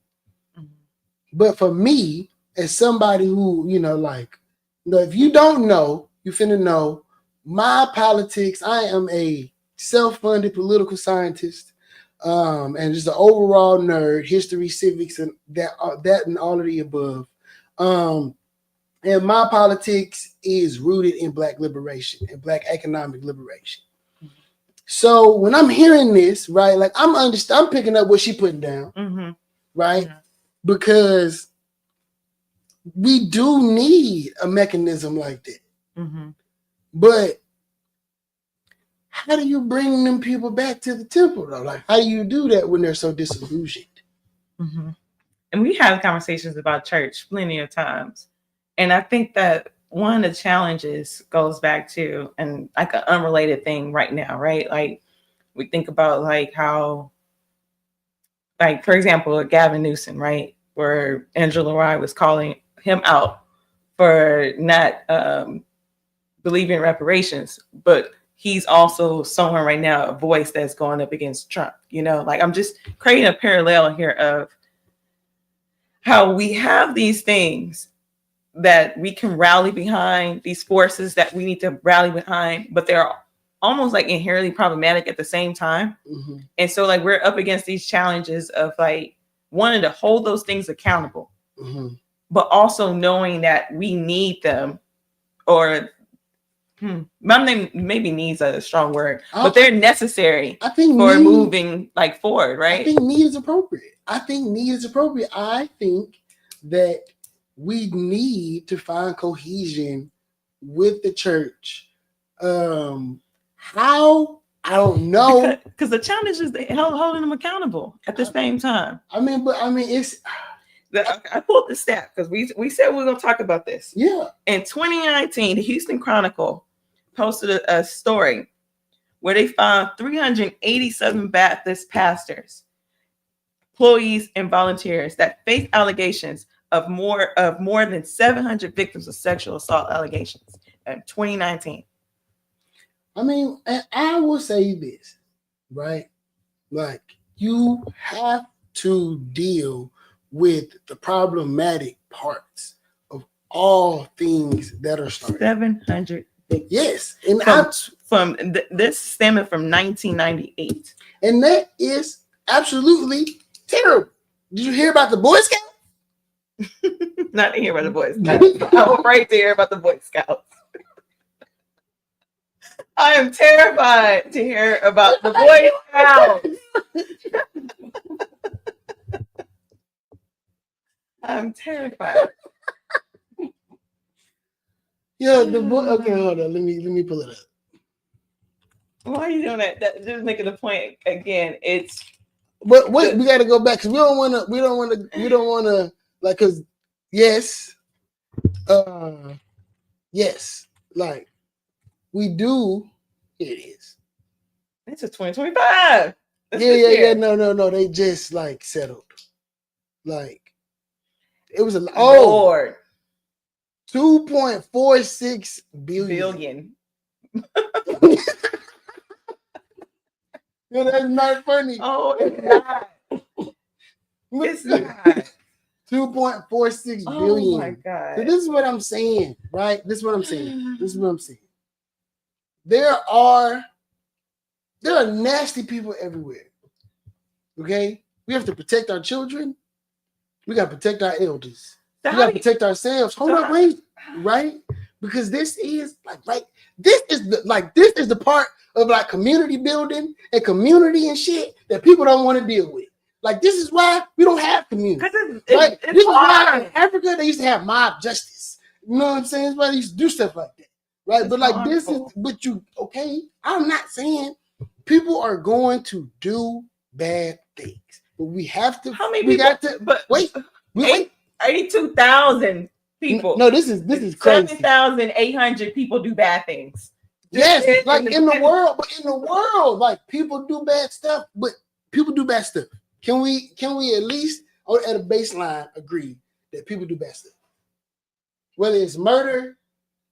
But for me, as somebody who, if you don't know, you finna know my politics. I am a self-funded political scientist, and just an overall nerd, history, civics, and that and all of the above. And my politics is rooted in Black liberation and Black economic liberation. So when I'm hearing this, right, like I'm picking up what she putting down, right, because we do need a mechanism like that. But how do you bring them people back to the temple, though? Like, how do you do that when they're so disillusioned? And we have conversations about church plenty of times. And I think that one of the challenges goes back to, and like an unrelated thing right now, right? Like we think about like how, like, for example, Gavin Newsom, right? Where Angela Rye was calling him out for not believing in reparations, but he's also someone right now, a voice that's going up against Trump. Like I'm just creating a parallel here of how we have these things that we can rally behind, these forces that we need to rally behind, but they're almost like inherently problematic at the same time. And so like we're up against these challenges of like wanting to hold those things accountable, but also knowing that we need them, or my name maybe needs a strong word, but they're necessary for moving like forward, right? I think need is appropriate. I think that we need to find cohesion with the church. How? I don't know. Because the challenge is holding them accountable at the same time. It's. I pulled the stat because we said we were going to talk about this. Yeah. In 2019, the Houston Chronicle posted a story where they found 387 Baptist pastors, employees, and volunteers that face allegations of more than 700 victims of sexual assault allegations in 2019. And I will say this, right? Like, you have to deal with the problematic parts of all things that are started. 700 victims. Yes. And this stemming from 1998. And that is absolutely terrible. Did you hear about the Boy Scouts? Not to hear about the Boy Scouts. I was right to hear about the Boy Scouts. I am terrified to hear about the Boy Scouts. I'm terrified. Yeah, the boy. Okay, hold on. Let me pull it up. Why are you doing that? Just making the point again. It's But wait, we got to go back because we don't want to like because yes, yes, like we do. Here it is. It's a 2025. Yeah. No. They just like settled. Like it was Lord. 2.46 billion. Yeah, that's not funny. Oh, it's not. It's not. 2.46 billion. Oh my God. So this is what I'm saying, right? This is what I'm saying. There are nasty people everywhere. Okay? We have to protect our children. We got to protect our elders. We got to protect ourselves. Hold up, wait. Right? Because this is this is the part of like community building and community and shit that people don't want to deal with. Like this is why we don't have community. Right? This is why in Africa they used to have mob justice. You know what I'm saying? That's why they used to do stuff like that. Right? But like this is I'm not saying people are going to do bad things. But we have to wait. 82,000 people. No, this is crazy. 7,800 people do bad things. Yes, like in the world, like people do bad stuff, but people do bad stuff. Can we at least at a baseline agree that people do bad stuff? Whether it's murder,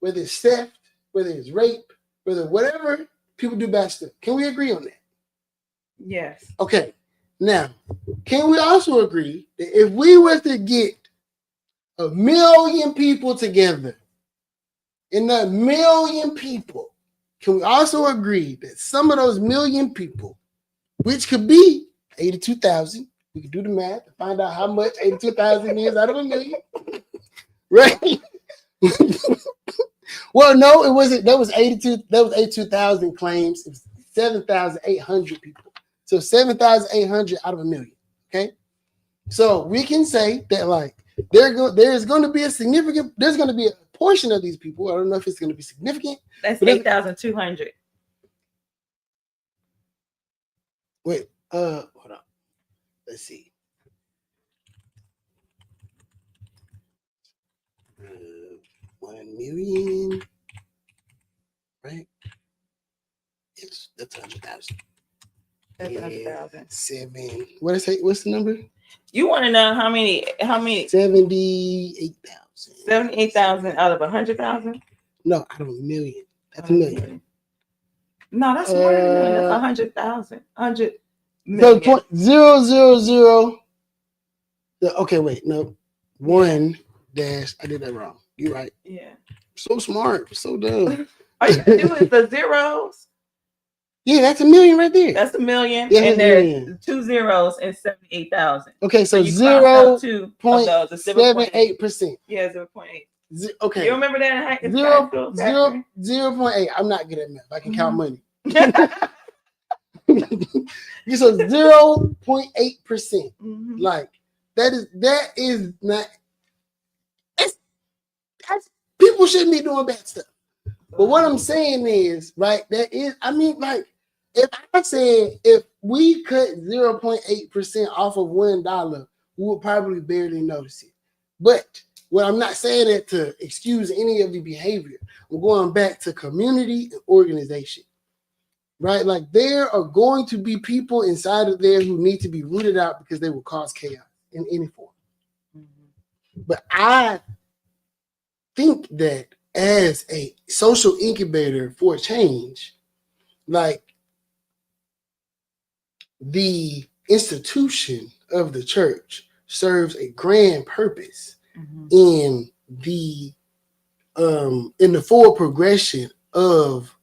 whether it's theft, whether it's rape, whether whatever, people do bad stuff. Can we agree on that? Yes. Okay. Now, can we also agree that if we were to get 1 million people together, and that 1 million people, can we also agree that some of those 1 million people, which could be 82,000, we can do the math and find out how much 82,000 is out of 1 million, right? Well, no, it wasn't. That was 82,000 claims. It was 7,800 people. So 7,800 out of 1 million. Okay, so we can say that like there's going to be a portion of these people. I don't know if it's going to be significant. That's 8,200. Wait, hold on. Let's see. 1 million, right? Yes, that's 100,000. That's 100,000. 7. What is it? What's the number? You want to know how many? 78,000. 78,000 out of 100,000? No, out of 1 million. That's 1 million. No, that's more than 1 million. That's 100,000. 100 million. So 0.000. Okay, wait, no. 1 dash. I did that wrong. You're right. Yeah. So smart. So dumb. All you do is the zeros. Yeah, that's 1 million right there. That's 1 million. Yeah, and there's 2 zeros and 78,000. Okay, so 0.78%. Yeah, 0.8. Okay. You remember that? 0.8. I'm not good at math. I can count money. So 0.8%. Like that is not. People shouldn't be doing bad stuff. But what I'm saying is, right, if we cut 0.8% off of $1, we would probably barely notice it. But what I'm not saying that to excuse any of the behavior. I'm going back to community and organization, right? Like there are going to be people inside of there who need to be rooted out because they will cause chaos in any form. But I think that as a social incubator for change, like the institution of the church serves a grand purpose in the full progression of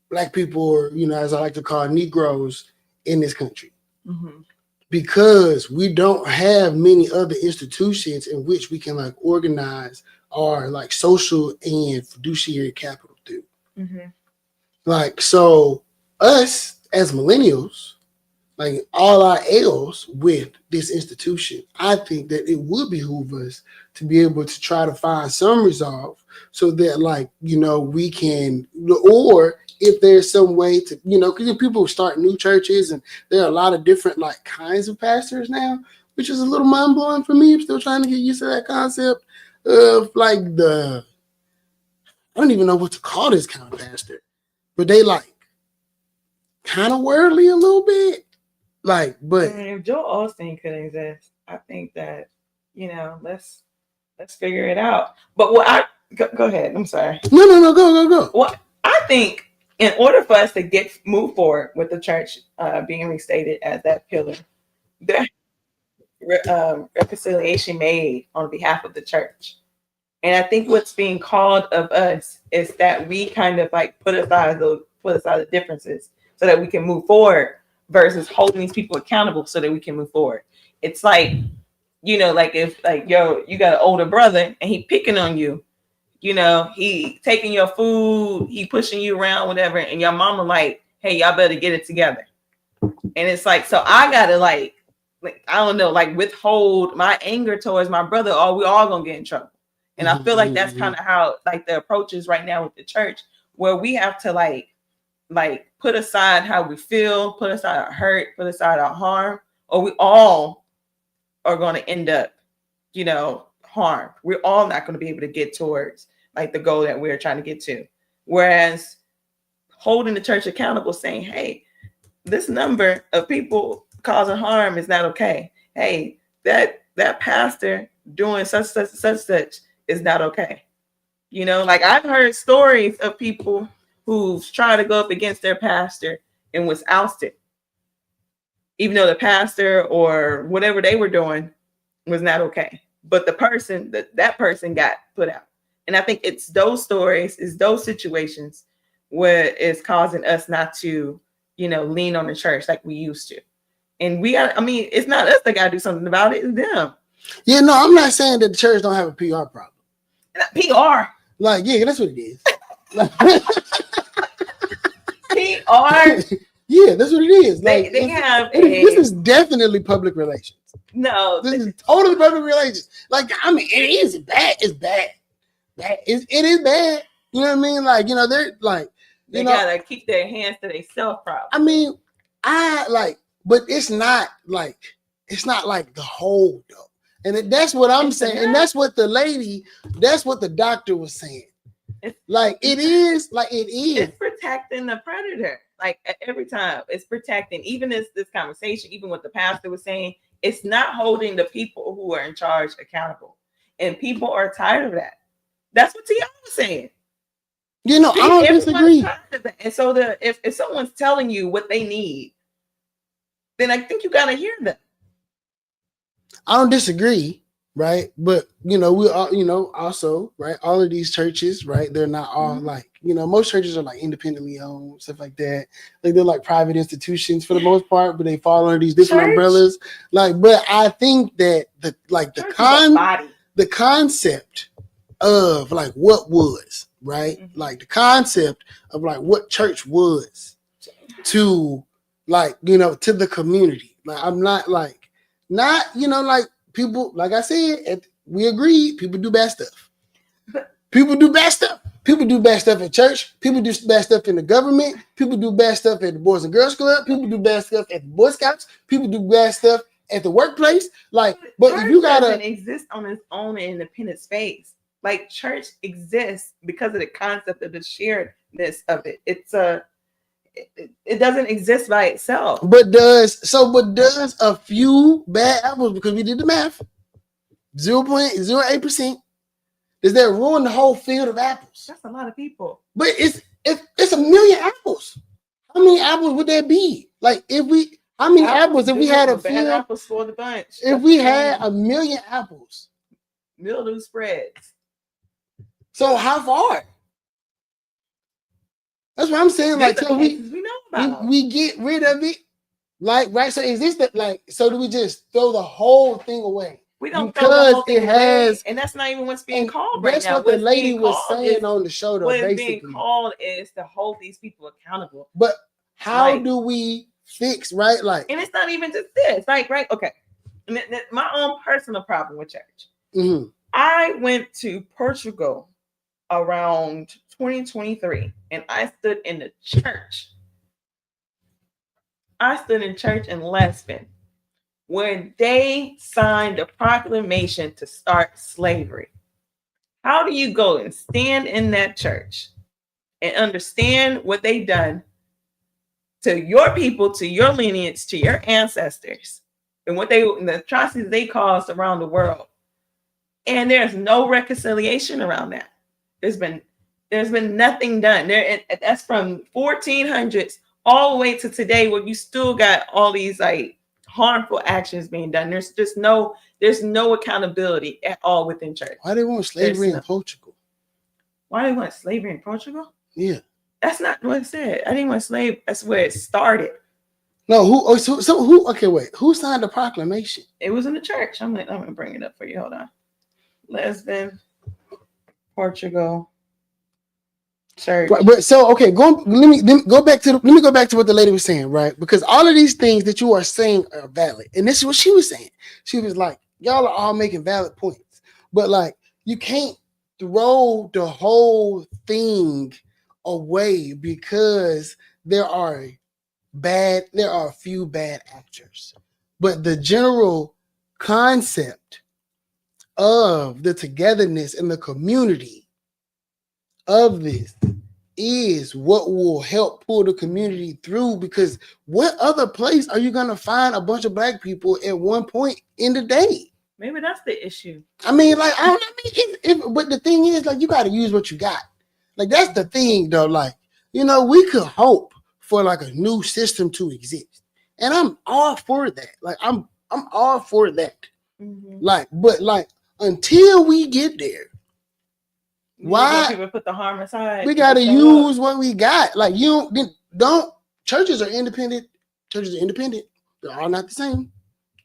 Black people, or as I like to call Negroes in this country. Because we don't have many other institutions in which we can like organize our like social and fiduciary capital through. Like, so us as millennials, like all our L's with this institution, I think that it would behoove us to be able to try to find some resolve so that, like, we can, or if there's some way to, because people start new churches and there are a lot of different like kinds of pastors now, which is a little mind blowing for me. I'm still trying to get used to that concept of like I don't even know what to call this kind of pastor, but they like kind of worldly a little bit. Like, but if Joel Osteen could exist, I think that let's figure it out. But what I go ahead. I'm sorry. No, go. Well, I think in order for us to move forward with the church being restated as that pillar, there reconciliation made on behalf of the church. And I think what's being called of us is that we kind of like put aside the differences so that we can move forward versus holding these people accountable so that we can move forward. It's like, like if like, you got an older brother and he picking on you, he taking your food, he pushing you around, whatever. And your mama like, hey, y'all better get it together. And it's like, so I got to like, I don't know, like withhold my anger towards my brother or we all going to get in trouble. And I feel like that's kind of how like the approach is right now with the church, where we have to like put aside how we feel, put aside our hurt, put aside our harm, or we all are going to end up, harmed. We're all not going to be able to get towards like the goal that we're trying to get to. Whereas holding the church accountable, saying, hey, this number of people causing harm is not okay. Hey, that pastor doing such is not okay. Like I've heard stories of people who've tried to go up against their pastor and was ousted, even though the pastor or whatever they were doing was not okay. But the person that person got put out. And I think it's those stories, it's those situations where it's causing us not to, lean on the church like we used to. And it's not us that got to do something about it, it's them. Yeah, no, I'm not saying that the church don't have a PR problem. PR. Like, yeah, that's what it is. PR. Yeah, that's what it is. Like, they have this is definitely public relations. No, this is totally public relations. Like, I mean, it is bad. It's bad. It is bad. You know what I mean? Like, they're like, they gotta keep their hands to themselves. Probably. I mean, but it's not like the whole though. And that's what I'm saying. And that's what the doctor was saying. It is. It's protecting the predator. Like every time it's protecting, even this conversation, even what the pastor was saying, it's not holding the people who are in charge accountable. And people are tired of that. That's what T.I. was saying. I don't disagree. And so if someone's telling you what they need, then I think you gotta hear them. I don't disagree, right? But we all, also, right? All of these churches, right? They're not all like, most churches are like independently owned, stuff like that. Like they're like private institutions for the most part, but they fall under these different umbrellas. Like, but I think that the concept of like what was, right? Mm-hmm. Like the concept of like what church was to like, to the community. Like I'm not like people, like I said, we agreed, people do bad stuff. People do bad stuff. People do bad stuff at church. People do bad stuff in the government. People do bad stuff at the Boys and Girls Club. People do bad stuff at the Boy Scouts. People do bad stuff at the workplace. Like, but if you doesn't exist on its own independent space. Like church exists because of the concept of the sharedness of it. It doesn't exist by itself. But does a few bad apples, because we did the math, 0.08%, does that ruin the whole field of apples? That's a lot of people. But it's a million apples. How many apples would that be? Like if we had a field, apples for the bunch. If we had a million apples, mildew spreads. So how far? That's what I'm saying. Like, so we know about. We get rid of it. Like, right. So is this so do we just throw the whole thing away? We don't throw the because whole thing it has, away, and that's not even what's being and called right that's now. what the What's lady being was called saying is on the show, though, what is being basically. called is to hold these people accountable. But how Like- do we fix, right? Like, And it's not even just this. Like, right? Okay. My own personal problem with church. mhm. I went to Portugal around 2023, and I stood in the church. I stood in church in Lisbon when they signed a proclamation to start slavery. How do you go and stand in that church and understand what they done to your people, to your lineage, to your ancestors, and the atrocities they caused around the world? And there's no reconciliation around that. There's been nothing done there. That's from 1400s all the way to today, where you still got all these like harmful actions being done. There's no accountability at all within church. Why they want slavery in Portugal? Why they want slavery in Portugal? Yeah, that's not what it said. I didn't want slave. That's where it started. No, who? Oh, so who? Okay, wait. Who signed the proclamation? It was in the church. I'm gonna bring it up for you. Hold on. Lisbon, Portugal. Church. Right, but so okay, let me go back to what the lady was saying, right? Because all of these things that you are saying are valid, and this is what she was saying. She was like, "Y'all are all making valid points, but like you can't throw the whole thing away because there are a few bad actors, but the general concept of the togetherness in the community of this is what will help pull the community through, because what other place are you going to find a bunch of black people at one point in the day? Maybe that's the issue. I mean, like, I don't know, but the thing is, like, you got to use what you got. Like, that's the thing, though. Like, we could hope for like a new system to exist, and I'm all for that. Like, I'm all for that. Mm-hmm. Like, but like, until we get there, why people put the harm aside? We got to use what we got. Like, you don't. Churches are independent. They're all not the same.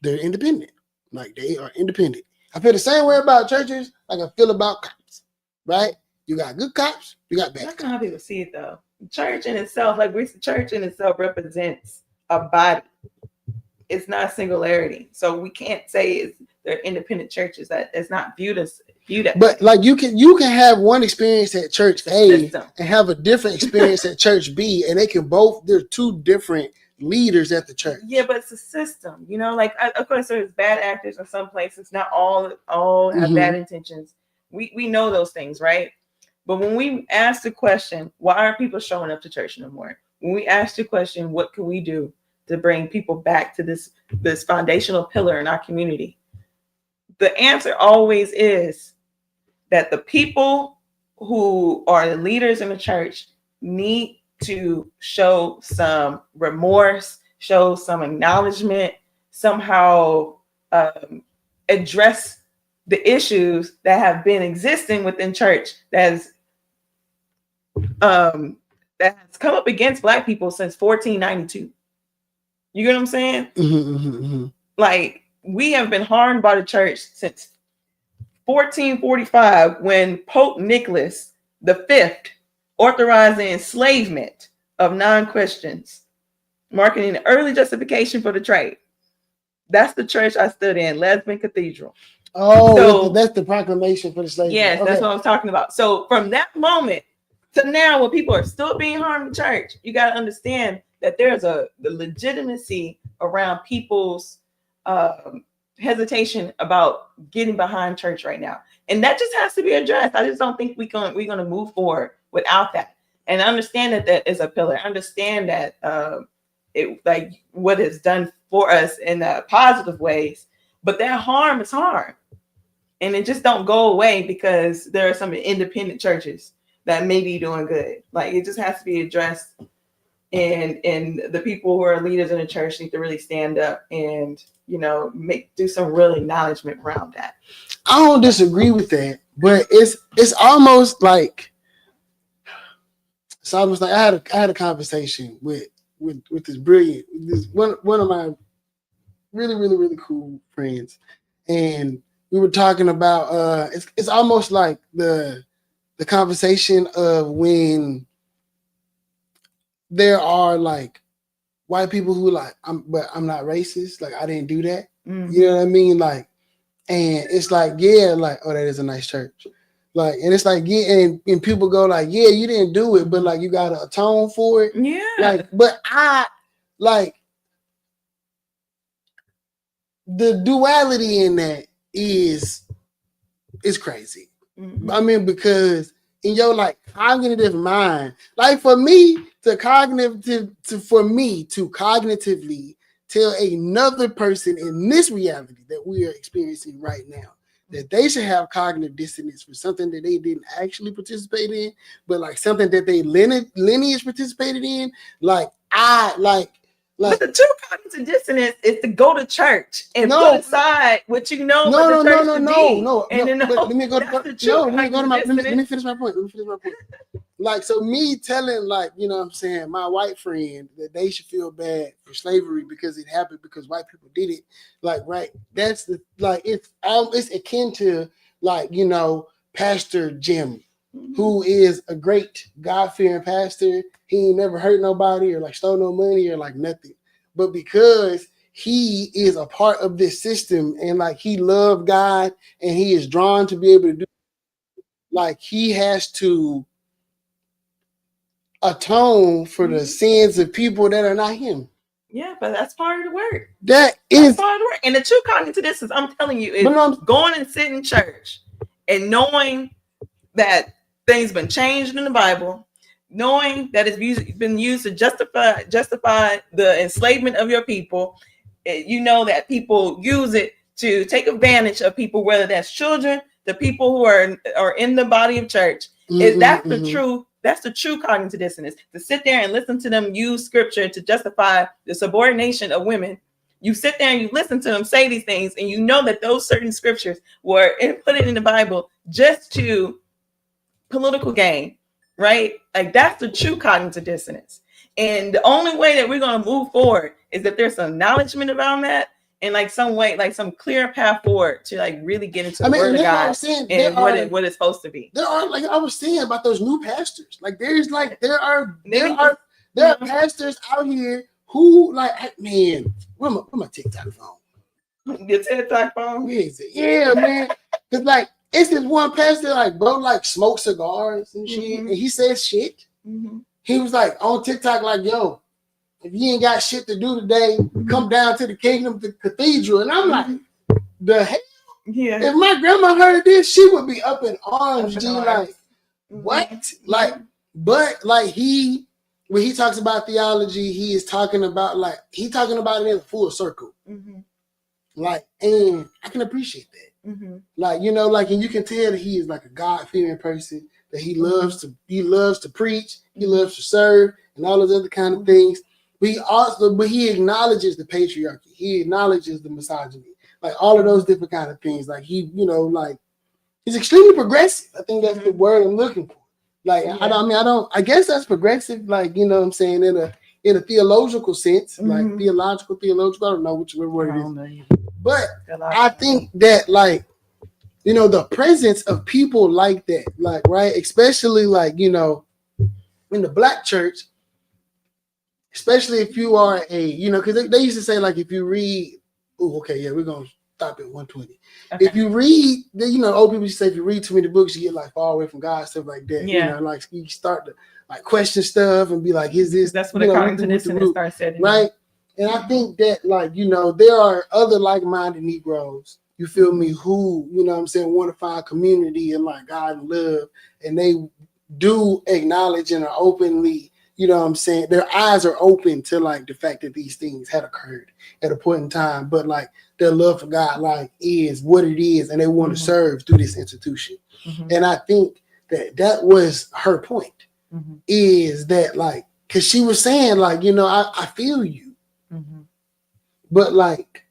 They're independent. Like, they are independent. I feel the same way about churches like I feel about cops. Right? You got good cops. You got bad. That's not how people see it, though. Church in itself, church in itself represents a body. It's not singularity. So we can't say they're independent churches. That it's not viewed as. But like you can have one experience at church A and have a different experience at church B, and they're two different leaders at the church. Yeah, but it's a system, like of course there's bad actors in some places. Not all have bad intentions. We know those things, right? But when we ask the question, why aren't people showing up to church no more? When we ask the question, what can we do to bring people back to this foundational pillar in our community? The answer always is that the people who are the leaders in the church need to show some remorse, show some acknowledgement, somehow address the issues that have been existing within church that has come up against Black people since 1492. You get what I'm saying? Mm-hmm. Like, we have been harmed by the church since 1445, when Pope Nicholas V authorized the enslavement of non-Christians, marking an early justification for the trade. That's the church I stood in, Lisbon Cathedral. Oh, so, that's the proclamation for the slavery. Yes, okay. That's what I was talking about. So from that moment to now, when people are still being harmed in church, you got to understand that there's the legitimacy around people's hesitation about getting behind church right now, and that just has to be addressed. I just don't think we're going to move forward without that. And I understand that is a pillar. I understand that it, like, what it's done for us in positive ways, but that harm is harm, and it just don't go away because there are some independent churches that may be doing good. Like, it just has to be addressed, and the people who are leaders in the church need to really stand up and do some real acknowledgement around that. I don't disagree with that, but it's almost like I had a conversation with this one of my really, really, really cool friends, and we were talking about it's almost like the conversation of when there are like white people who like I'm not racist, like I didn't do that. Mm-hmm. You know what I mean? Like, and it's like, yeah, like, oh, that is a nice church. Like, and it's like, yeah, and people go like, yeah, you didn't do it, but like you gotta atone for it. Yeah. Like, but I like the duality in that is crazy. Mm-hmm. I mean, because in your like cognitive mind, like for me to cognitively tell another person in this reality that we are experiencing right now that they should have cognitive dissonance for something that they didn't actually participate in, but like something that they lineage participated in, like but the true cognitive dissonance is to go to church and put aside what you know what the church should be. Let me finish my point. Like, so me telling, like, you know what I'm saying, my white friend that they should feel bad for slavery because it happened because white people did it. Like, right. That's the, like, it's akin to, like, you know, Pastor Jim, who is a great God-fearing pastor. He ain't never hurt nobody or like stole no money or like nothing. But because he is a part of this system and like he loved God and he is drawn to be able to do, like, he has to atone for the sins of people that are not him. Yeah, but that's part of the work. That's part of the work. And the true cognitive dissonance, I'm telling you, is going and sitting in church and knowing that things been changed in the Bible, knowing that it's been used to justify the enslavement of your people. You know that people use it to take advantage of people, whether that's children, the people who are in the body of church. That's the true cognitive dissonance, to sit there and listen to them use scripture to justify the subordination of women. You sit there and you listen to them say these things, and you know that those certain scriptures were put in the Bible just to political gain, right? Like, that's the true cognitive dissonance. And the only way that we're going to move forward is that there's some acknowledgement around that, and like some way, like some clear path forward to like really get into the word of God and what it's supposed to be. There are, like I was saying about those new pastors, like there are pastors out here who, like, man, where my TikTok phone? Your TikTok phone? Where is it? Yeah, man. Because like it's this one pastor, like, bro, like smoke cigars and shit, and he says shit. He was like on TikTok, like, yo, if you ain't got shit to do today, come down to the Kingdom Cathedral. And I'm like, the hell? Yeah. If my grandma heard this, she would be up in arms, G. Like, what? Like, but like when he talks about theology, he is talking about it in a full circle. Like, and I can appreciate that. Like, you know, like, and you can tell that he is like a God-fearing person, that he loves to preach, he loves to serve, and all those other kind of things. But he acknowledges the patriarchy. He acknowledges the misogyny, like all of those different kind of things. Like, he, you know, like, he's extremely progressive. I think that's the word I'm looking for. Like, I guess that's progressive. Like, you know what I'm saying, in a theological sense, like theological. I don't know which word it is, but I think that, like, you know, the presence of people like that, like, right, especially like, you know, in the Black church. Especially if you are you know, because they used to say, like, if you read, we're going to stop at 120. Okay. If you read, you know, old people used to say, if you read too many books, you get like far away from God, stuff like that. Yeah. You know, like you start to like question stuff and be like, is this? That's what the cognitive dissonance starts setting. Right. And I think that, like, you know, there are other like-minded Negroes, you feel me, who, you know what I'm saying, want to find community and like God and love, and they do acknowledge and are openly, you know what I'm saying, their eyes are open to like the fact that these things had occurred at a point in time, but like their love for God, like, is what it is, and they want to serve through this institution. And I think that was her point, is that, like, because she was saying, like, you know, I feel you, but like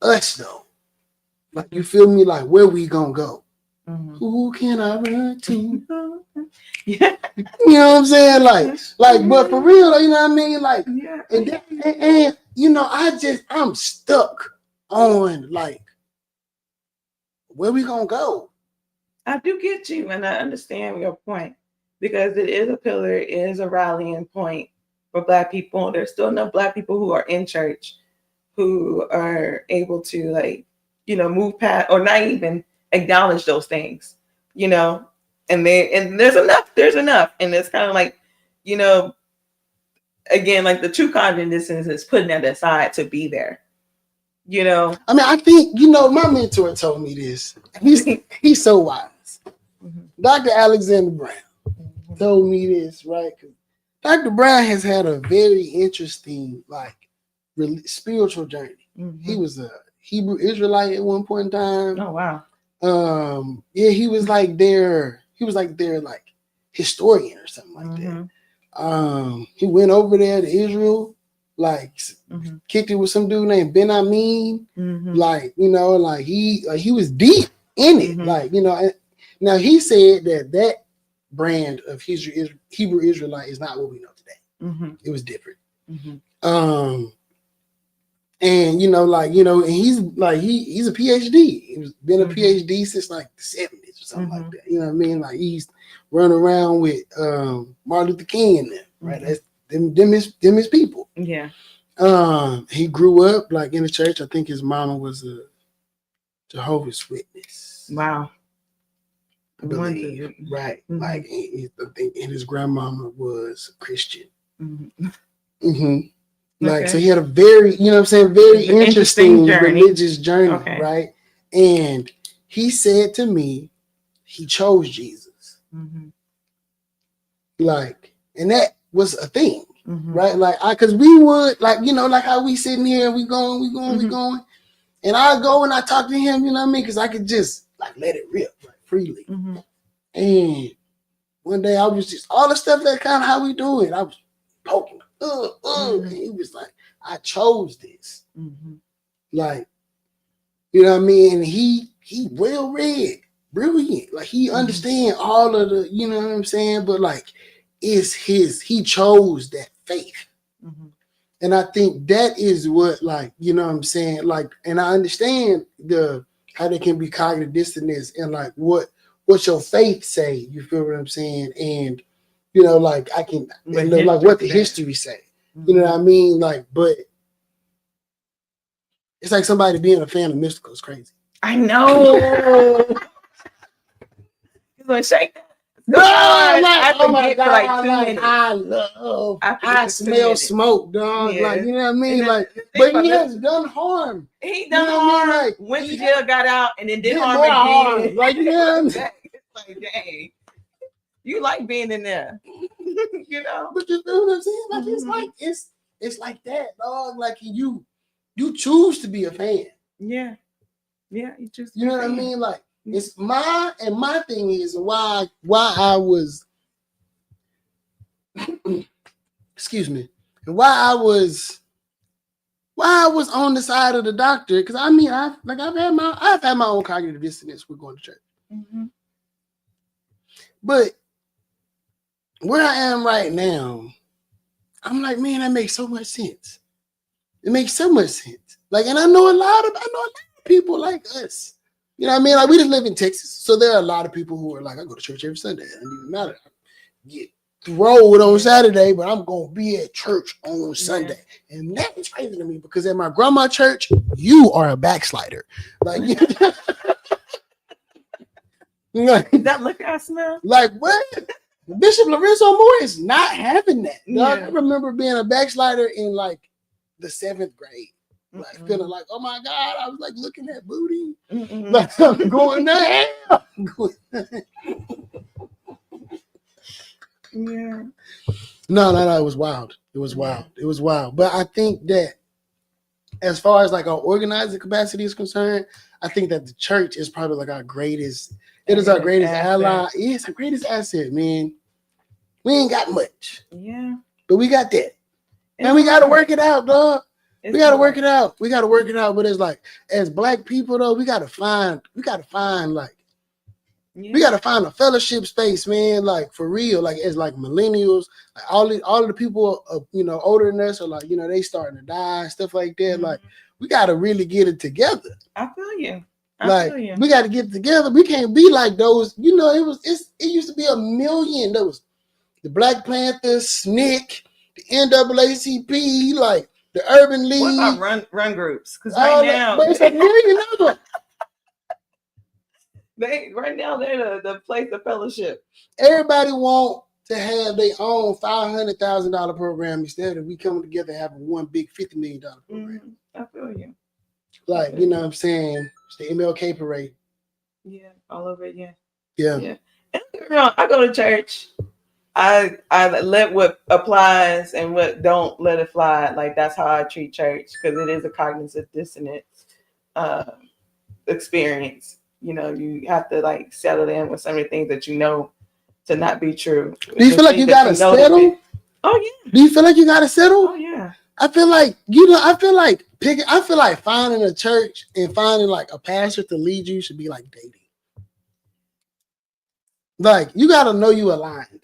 us though, like, you feel me, like, where we gonna go? Who can I run to? Yeah. You know what I'm saying? Like, but for real, you know what I mean? Like, and you know, I'm stuck on, like, where we gonna go? I do get you, and I understand your point because it is a pillar, it is a rallying point for Black people. There's still enough Black people who are in church who are able to, like, move past or not even acknowledge those things, and there's enough, and it's kind of like, again, like the true condescendence is putting that aside to be there. I mean, I think my mentor told me this. He's so wise. Dr. Alexander Brown told me this, right? Dr. Brown has had a very interesting, like, spiritual journey. He was a Hebrew Israelite at one point in time. Oh wow. Yeah, he was like their like historian or something like that. He went over there to Israel, like kicked it with some dude named Ben Amin. Like, like he was deep in it. Like, now he said that brand of Hebrew Israelite is not what we know today. It was different. And and he's like he's a PhD. He's been a PhD since like the 70s or something like that. You know what I mean? Like he's running around with Martin Luther King and them, right? That's them his people. Yeah. He grew up like in the church. I think his mama was a Jehovah's Witness. Wow. I believe. Right. Like I think and his grandmama was a Christian. Like, so he had a very, very interesting religious journey, right? And he said to me, he chose Jesus. Like, and that was a thing, right? Like, because we would, like, like how we sitting here, we going. And I go and I talk to him, you know what I mean? Because I could just, like, let it rip, like, freely. And one day I was just, all the stuff that kind of how we doing, I was poking. And he was like, I chose this. Like, you know what I mean? And he well read, brilliant. Like he understand all of the, you know what I'm saying? But like he chose that faith. And I think that is what, like, you know what I'm saying? Like, and I understand how there can be cognitive dissonance and like what your faith say, you feel what I'm saying? And like I can like what the history say. You know what I mean? Like, but it's like somebody being a fan of mystical is crazy. I know. He's gonna shake that. No, like, oh my God, like, I smell smoke, dog. Yeah. Like, you know what I mean? Like, but he has done harm. He done harm. Like, went to jail, got out, and then did harm again. Like, you know what I mean? Like, dang. You like being in there, But you know what I'm saying? Like it's like that, dog. Like you choose to be a fan. Yeah, you choose. You know what I mean? Like it's my thing is why I was, excuse me, and why I was on the side of the doctor. Because I mean, I've had my own cognitive dissonance with going to church, but where I am right now, I'm like, man, that makes so much sense. It makes so much sense. Like, and I know a lot of people like us. You know what I mean? Like, we just live in Texas, so there are a lot of people who are like, I go to church every Sunday. It doesn't even matter. I get throwed on Saturday, but I'm gonna be at church on Sunday, and that is crazy to me because at my grandma's church, you are a backslider. Like, that look I smell. Like what? Bishop Lorenzo Moore is not having that. I remember being a backslider in like the 7th grade. Like feeling like, oh my God, I was like looking at booty. Like I'm going to hell. No, it was wild. It was wild. But I think that as far as like our organizing capacity is concerned, I think that the church is probably like our greatest. It is our greatest ally. It's our greatest asset, man. We ain't got much. Yeah. But we got that. And we got to work it out, dog. We got to work it out. But it's like, as Black people, though, we got to find like, we got to find a fellowship space, man. Like, for real. Like, as like millennials, like all of the people, older than us are like, they starting to die and stuff like that. Like, we got to really get it together. I feel you. Like we got to get together. We can't be like those. You know, it used to be a million. There was the Black Panthers, SNCC, the NAACP, like the Urban League. What about run groups? Because right now, but it's a million of them. They're the place of fellowship. Everybody want to have their own $500,000 program instead of we coming together and having one big $50 million program. I feel you. Like, you know what I'm saying? It's the MLK parade. Yeah, all over it, yeah. Yeah. And, I go to church. I let what applies and what don't let it fly. Like, that's how I treat church, because it is a cognitive dissonance experience. You know, you have to like settle in with some of the things that you know to not be true. Do you feel like you gotta settle? Oh yeah. Do you feel like you gotta settle? Oh yeah. I feel like I feel like finding a church and finding like a pastor to lead you should be like dating. Like, you gotta know you aligned.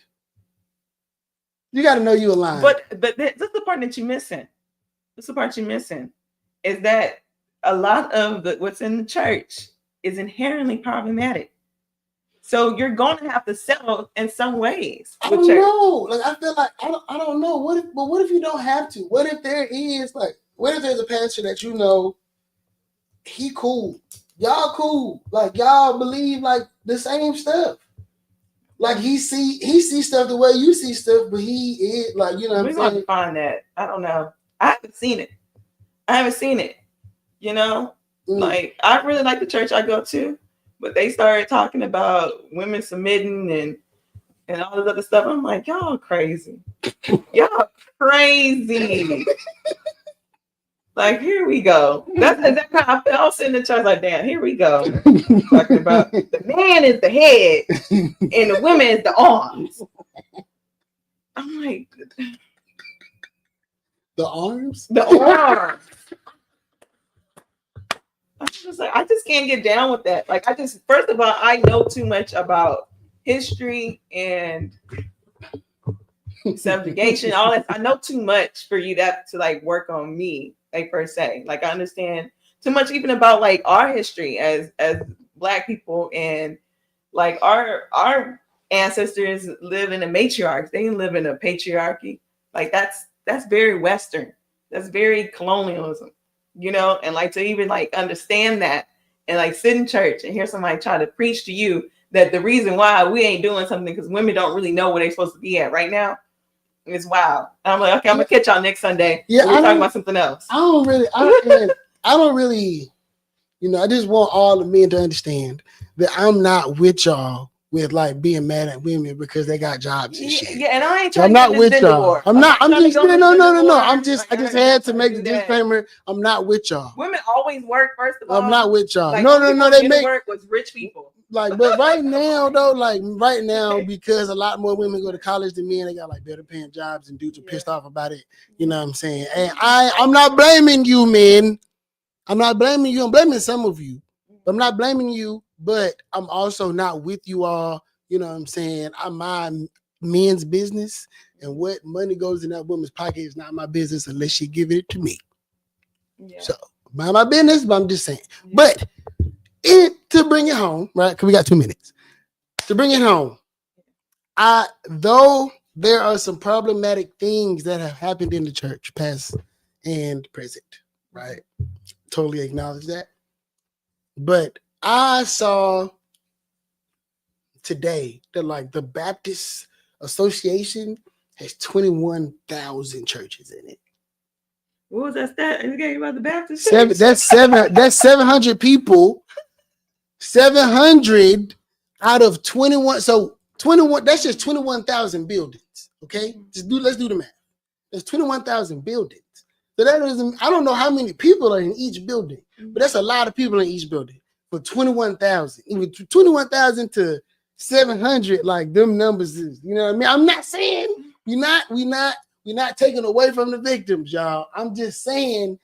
You gotta know you aligned. But that's the part that you're missing. That's the part you're missing. Is that a lot of what's in the church is inherently problematic. So you're going to have to settle in some ways. I don't know. Like, I feel like I don't know. What if you don't have to? What if there is what if there's a pastor that you know, he cool, y'all cool, like y'all believe like the same stuff. Like he see stuff the way you see stuff, but he is like, you know what I'm saying? We're going to find that. I don't know. I haven't seen it. You know? Like, I really like the church I go to, but they started talking about women submitting and all this other stuff. I'm like, y'all crazy. Y'all crazy. Like, here we go. That's exactly how I felt. I was sitting in the church like, damn, here we go. Talking about the man is the head and the women is the arms. I'm like, the arms? The arms. I just can't get down with that. Like, first of all, I know too much about history and subjugation, all that. I know too much for you to like work on me, like, per se. Like, I understand too much even about like our history as Black people, and like our ancestors live in a matriarch. They didn't live in a patriarchy. Like, that's very Western. That's very colonialism. You know, and like to even like understand that and like sit in church and hear somebody try to preach to you that the reason why we ain't doing something because women don't really know where they're supposed to be at right now is wild. And I'm like, okay, I'm gonna catch y'all next Sunday. Yeah, we're talking about something else. I don't really, you know, I just want all the men to understand that I'm not with y'all with like being mad at women because they got jobs and shit. Yeah, and I ain't trying I'm not with y'all. I just had to make the disclaimer. I'm not with y'all. Women always work, first of all. I'm not with y'all. Like, No. They make work with rich people. Like, but right now though, because a lot more women go to college than men, they got like better paying jobs and dudes are pissed off about it. You know what I'm saying? And I'm not blaming you, men. I'm not blaming you. I'm blaming some of you. I'm not blaming you, but I'm also not with you all. You know what I'm saying? I'm my men's business, and what money goes in that woman's pocket is not my business unless she give it to me. Yeah. So, mind my business, but I'm just saying. Yeah. But to bring it home, right? Because we got 2 minutes. To bring it home, though there are some problematic things that have happened in the church, past and present, right? Totally acknowledge that. But I saw today that like the Baptist Association has 21,000 churches in it. What was that stat? You gave about the Baptist? That's 700 people. 700 out of 21. So 21. That's just 21,000 buildings. Okay, let's do the math. There's 21,000 buildings. So that isn't. I don't know how many people are in each building, but that's a lot of people in each building. For 21,000, even 21,000 to 700, like them numbers is, you know what I mean? I'm not saying we're not taking away from the victims, y'all. I'm just saying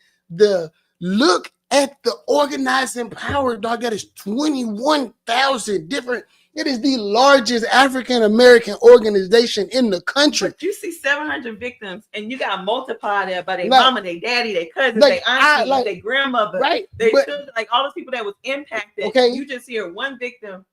look at the organizing power, dog. That is 21,000 different. It is the largest African American organization in the country. But you see 700 victims, and you got to multiply that by their Like, mama, their daddy, their cousins, like, their auntie, their grandmother, right? their But children, like all those people that was impacted. okay, You just hear one victim,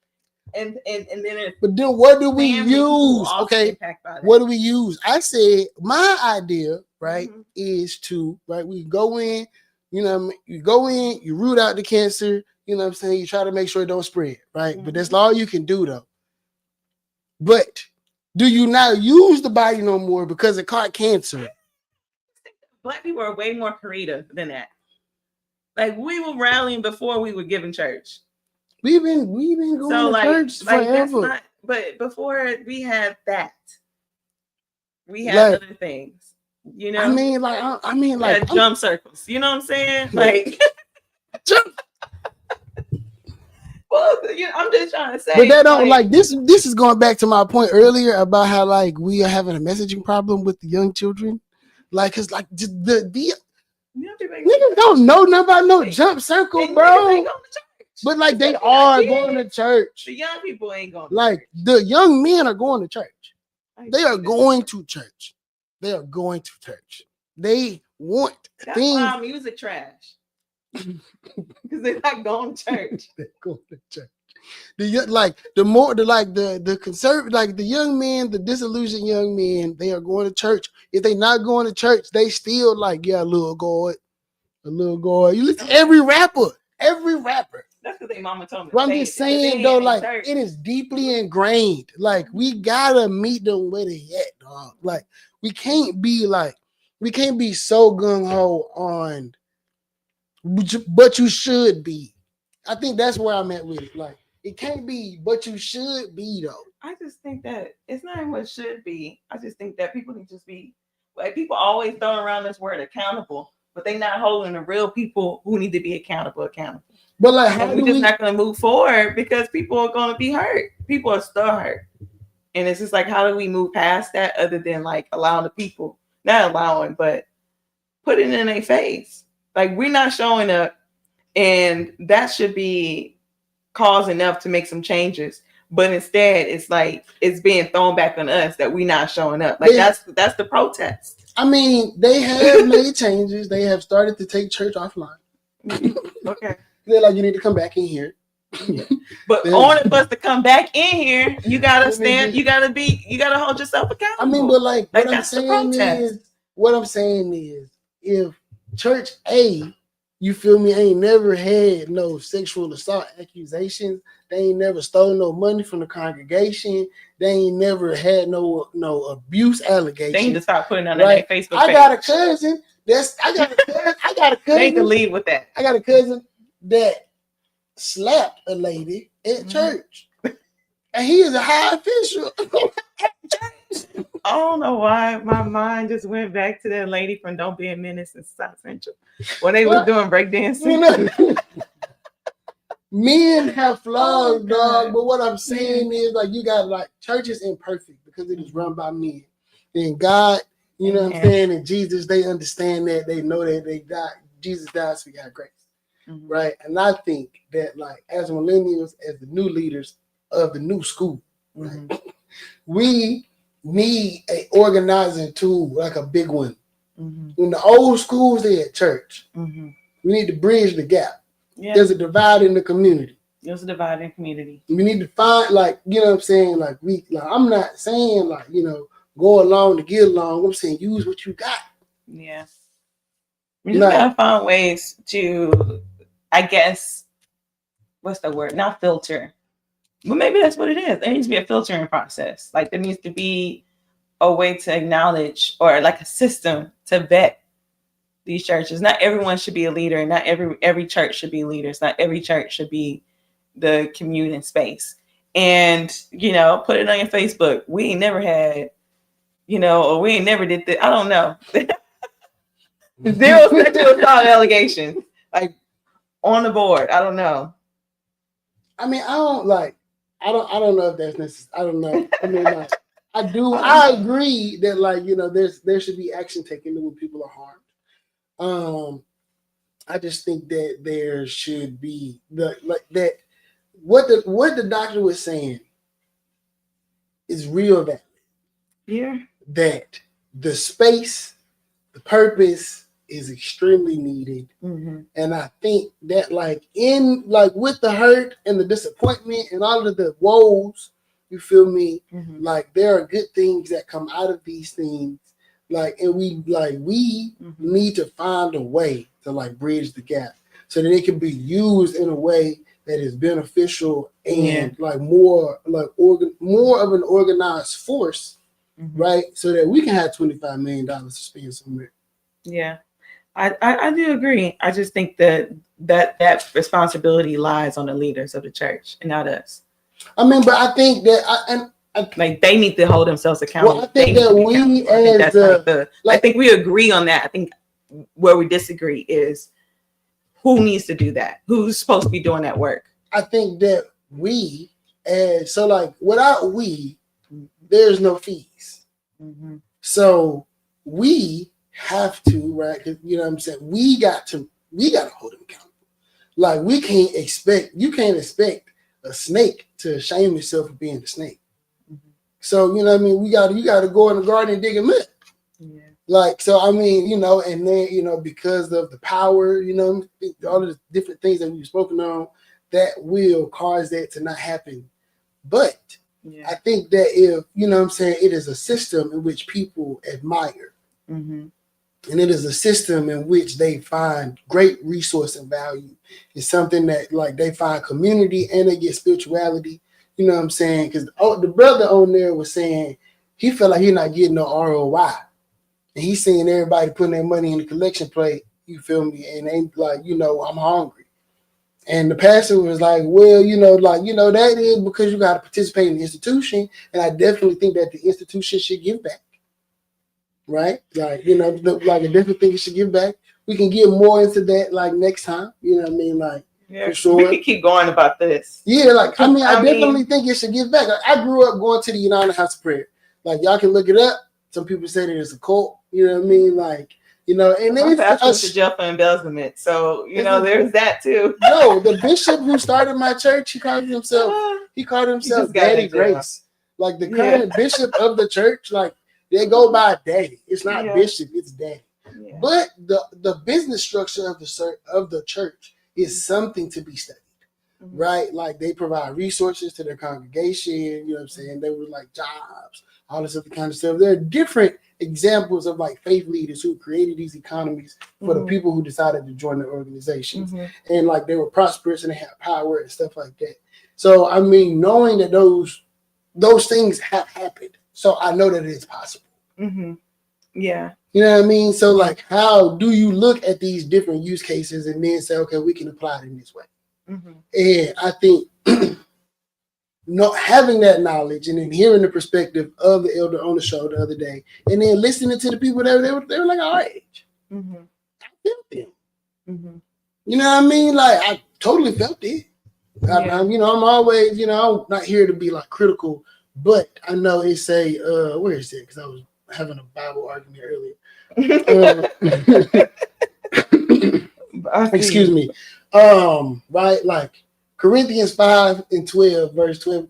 and then it's but then what do we family people use? also Okay, impacted by that. what do we use? I said my idea, right, is to we go in, you know, you go in, you root out the cancer, you know what I'm saying? You try to make sure it don't spread, right? But that's all you can do though. But do you not use the body no more because it caught cancer? Black people are way more creative than that. Like we were rallying before we were giving church. We've been going to church forever. Not, but before we had that, we had other things. You know, I mean, like jump circles. You know what I'm saying? Like jump. Well, I'm just trying to say. But that don't like this. This is going back to my point earlier about how like we are having a messaging problem with the young children, like because like the niggas don't know nothing about no jump circle, bro. But like they are going to church. The young people ain't going. Like the young men are going to church. They are going to church. They are going to church. They want That's things. why music trash. Because they're not going to church. They're going to church. The conservative, like the young men, the disillusioned young men, they are going to church. If they not going to church, they still like, yeah, a little God. You listen to every rapper. That's what their mama told me. But I'm just saying though, like it is deeply ingrained. Like we gotta meet them where they at, dog. Like we can't be so gung ho on, but you should be. I think that's where I'm at with it. Like it can't be, but you should be though. I just think that it's not even what should be. I just think that people need to just be like people always throwing around this word accountable, but they not holding the real people who need to be accountable. But like, we're just not going to move forward because people are going to be hurt. People are still hurt, and it's just like, how do we move past that? Other than like allowing the people, not allowing, but putting it in their face. Like we're not showing up, and that should be cause enough to make some changes. But instead, it's like it's being thrown back on us that we're not showing up. Like that's the protest. I mean, they have made changes. They have started to take church offline. Okay. They're like, you need to come back in here. But in order for us to come back in here, you gotta stand. You gotta hold yourself accountable. I mean, but like what I'm saying is, if Church A, you feel me, ain't never had no sexual assault accusations. They ain't never stolen no money from the congregation. They ain't never had no abuse allegations. They need to start putting on their Facebook page. I got a cousin. I got a cousin. They need to lead with that. I got a cousin that slapped a lady at church, and he is a high official. I don't know why my mind just went back to that lady from Don't Be a Menace in South Central when they was doing breakdancing. You know, men have flaws, dog. But what I'm saying is, like, you got like church is imperfect because it is run by men. And God, you know what I'm saying, and Jesus, they understand that. They know that they died. Jesus died, so we got grace. Right. And I think that like as millennials, as the new leaders of the new school, right, we need a organizing tool, like a big one. When the old schools they at church, we need to bridge the gap. Yeah. There's a divide in the community. We need to find, like, you know what I'm saying, like I'm not saying like, you know, go along to get along. I'm saying use what you got. Yeah. We just gotta find ways to, I guess, what's the word? Not filter. But maybe that's what it is. There needs to be a filtering process. Like there needs to be a way to acknowledge, or like a system to vet these churches. Not everyone should be a leader, and not every church should be leaders. Not every church should be the communion space. And, you know, put it on your Facebook. We ain't never had, you know, or we ain't never did this. I don't know. 0 sexual assault allegations. Like on the board. I don't know. I mean, I don't know if that's necessary. I don't know. I mean, like, I agree that, like, you know, there should be action taken when people are harmed. I just think that there should be what the doctor was saying is real valid. Yeah. That the space, the purpose is extremely needed. Mm-hmm. And I think that with the hurt and the disappointment and all of the woes, you feel me? Mm-hmm. Like there are good things that come out of these things. And we mm-hmm. need to find a way to bridge the gap so that it can be used in a way that is beneficial and more of an organized force, mm-hmm. right? So that we can have $25 million to spend somewhere. Yeah, I do agree. I just think that responsibility lies on the leaders of the church and not us. I mean, but I think that they need to hold themselves accountable. Well, I think I think we agree on that. I think where we disagree is who needs to do that. Who's supposed to be doing that work? I think that without we, there's no fees. Mm-hmm. So we have to, right? You know what I'm saying? We got to hold them accountable. You can't expect a snake to shame itself for being a snake. Mm-hmm. So, you know what I mean? You got to go in the garden and dig a mud. Yeah. And then, because of the power, all of the different things that we've spoken on, that will cause that to not happen. But I think that if, it is a system in which people admire. Mm-hmm. And it is a system in which they find great resource and value. It's something that they find community and they get spirituality. You know what I'm saying? Because the brother on there was saying he felt like he's not getting no ROI. And he's seeing everybody putting their money in the collection plate, you feel me? And they I'm hungry. And the pastor was like, well, that is because you got to participate in the institution. And I definitely think that the institution should give back. Right? I definitely think it should give back. We can get more into that next time. You know what I mean? For sure. We can keep going about this. Yeah, I definitely think it should give back. I grew up going to the United House of Prayer. Y'all can look it up. Some people say that it's a cult. You know what I mean? And then it's to jail for embezzlement. So there's that too. No, the bishop who started my church, he called himself Daddy Grace. The current bishop of the church, they go by daddy. It's not bishop, it's daddy. Yeah. But the business structure of the church is something to be studied. Mm-hmm. Right? They provide resources to their congregation, you know what I'm saying? They were jobs, all this other kind of stuff. There are different examples of faith leaders who created these economies for the people who decided to join the organizations. Mm-hmm. And they were prosperous and they had power and stuff like that. So knowing that those things have happened. So I know that it's possible. Mm-hmm. Yeah. You know what I mean? So how do you look at these different use cases and then say, okay, we can apply it in this way? Mm-hmm. And I think having that knowledge and then hearing the perspective of the elder on the show the other day and then listening to the people that they were our age. Mm-hmm. I felt them. Mm-hmm. You know what I mean? I totally felt it. Yeah. I'm always, I'm not here to be critical. But I know it say, where is it? Because I was having a Bible argument earlier. Excuse me. Right? Corinthians 5 and 12, verse 12.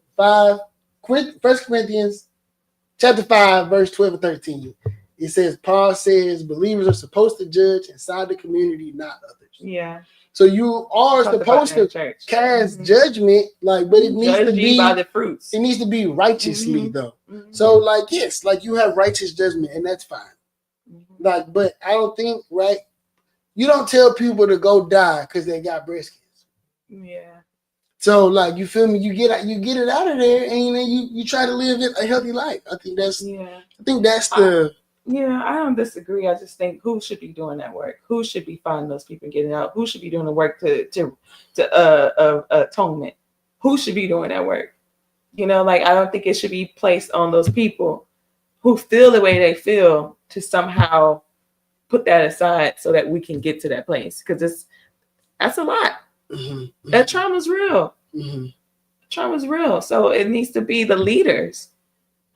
1 Corinthians chapter 5, verse 12 and 13. It says, Paul says, believers are supposed to judge inside the community, not others. Yeah. So you are supposed to cast judgment, but it needs to be by the fruits. It needs to be righteously, though. Mm-hmm. So, yes, you have righteous judgment, and that's fine. Mm-hmm. But I don't think, right? You don't tell people to go die because they got breast cancer. Yeah. So, you feel me? You get it out of there, and then you try to live a healthy life. I think that's the. Yeah, I don't disagree. I just think who should be doing that work? Who should be finding those people and getting out? Who should be doing the work to atonement? Who should be doing that work? I don't think it should be placed on those people who feel the way they feel to somehow put that aside so that we can get to that place. Because that's a lot. Mm-hmm. That trauma's real. Mm-hmm. Trauma's real. So it needs to be the leaders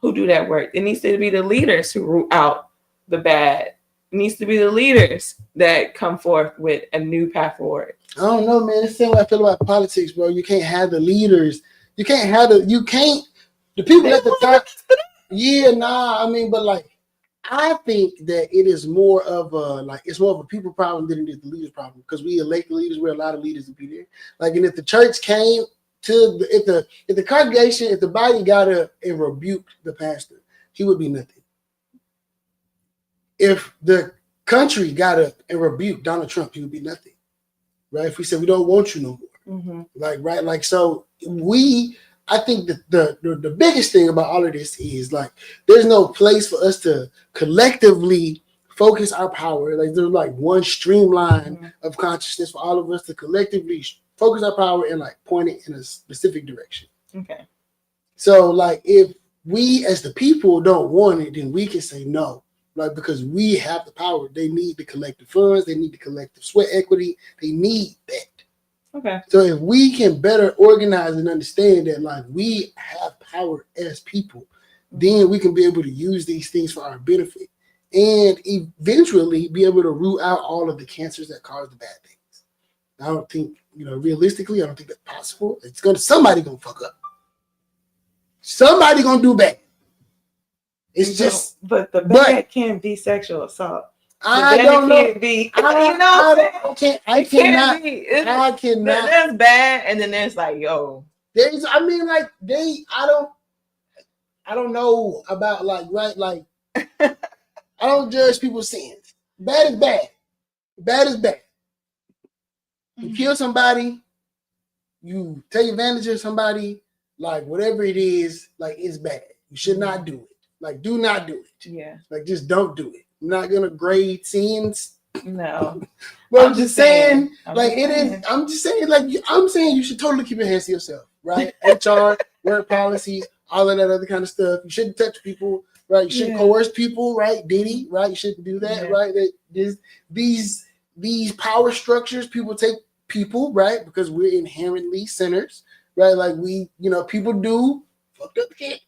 who do that work. It needs to be the leaders who root out the bad. It needs to be the leaders that come forth with a new path forward. I don't know, man. It's the same way I feel about politics, bro. You can't have the leaders. The the people at the top. Yeah, nah. I mean, but like, I think that it is more of a people problem than it is the leaders problem because we elect leaders where a lot of leaders would be there. Like, and if the church came to if the congregation, if the body got up and rebuked the pastor, he would be nothing. If the country got up and rebuked Donald Trump, he would be nothing. Right? If we said we don't want you no more, like so I think that the biggest thing about all of this is like there's no place for us to collectively focus our power. Like there's like one streamline of consciousness for all of us to collectively focus our power and like point it in a specific direction. Okay. So like if we as the people don't want it, then we can say no. Like because we have the power. They need the collective funds, they need the collective sweat equity, they need that. Okay. So if we can better organize and understand that like we have power as people, then we can be able to use these things for our benefit and eventually be able to root out all of the cancers that cause the bad things. I don't think, realistically, I don't think that's possible. Somebody gonna fuck up. Somebody gonna do bad. It's just but the bad can't be sexual assault. I don't know. I cannot. There's bad, and then there's like, yo. I don't know about I don't judge people's sins. Bad is bad. Bad is bad. You kill somebody, you take advantage of somebody, like whatever it is, like it's bad. You should not do it. Like, do not do it. Yeah. Like, just don't do it. I'm not gonna grade sins. No. But I'm just saying you should totally keep your hands to yourself, right? HR, work policies, all of that other kind of stuff. You shouldn't touch people, right? You shouldn't coerce people, right? Diddy, right? You shouldn't do that, right? These power structures, people take people, right? Because we're inherently sinners, right? Like people do fucked up shit.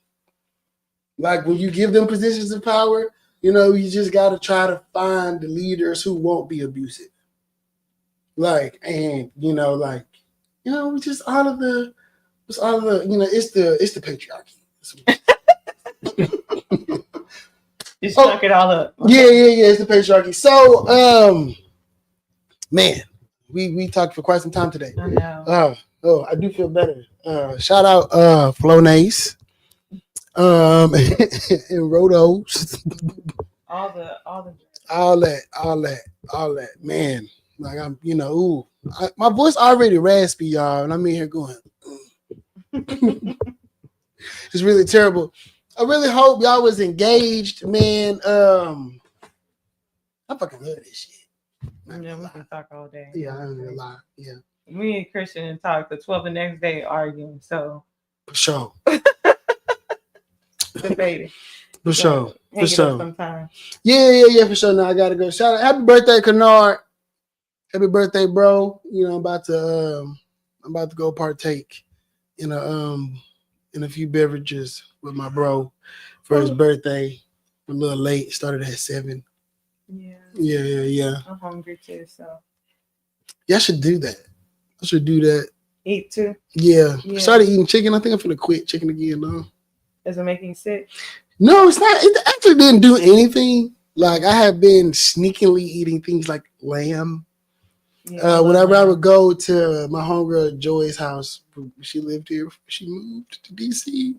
Like when you give them positions of power, you just got to try to find the leaders who won't be abusive. Like, and just all of the, it's the patriarchy. Just suck it all up. Okay. Yeah, it's the patriarchy. So, man, we talked for quite some time today. I know. I do feel better. Shout out Flonase. And Rotos. all that, man. Like I'm, my voice already raspy, y'all, and I'm in here going. It's really terrible. I really hope y'all was engaged, man. I fucking love this shit. We can talk all day. Yeah, I ain't gonna lie. Yeah. Me and Christian talk the 12 the next day arguing. So for sure. Debating. For sure. For sure. Sometime. Yeah, for sure. Now I gotta go. Shout out, happy birthday, Kennard. Happy birthday, bro. I'm about to go partake in a few beverages with my bro for his birthday. A little late. Started at 7. Yeah. I'm hungry too, so. Yeah, I should do that. Eat too? Yeah. I started eating chicken. I think I'm gonna quit chicken again though. Does it make you sick? No, it's not. It actually didn't do anything. Like I have been sneakily eating things like lamb. Whenever I would go to my homegirl Joy's house, she lived here. She moved to DC.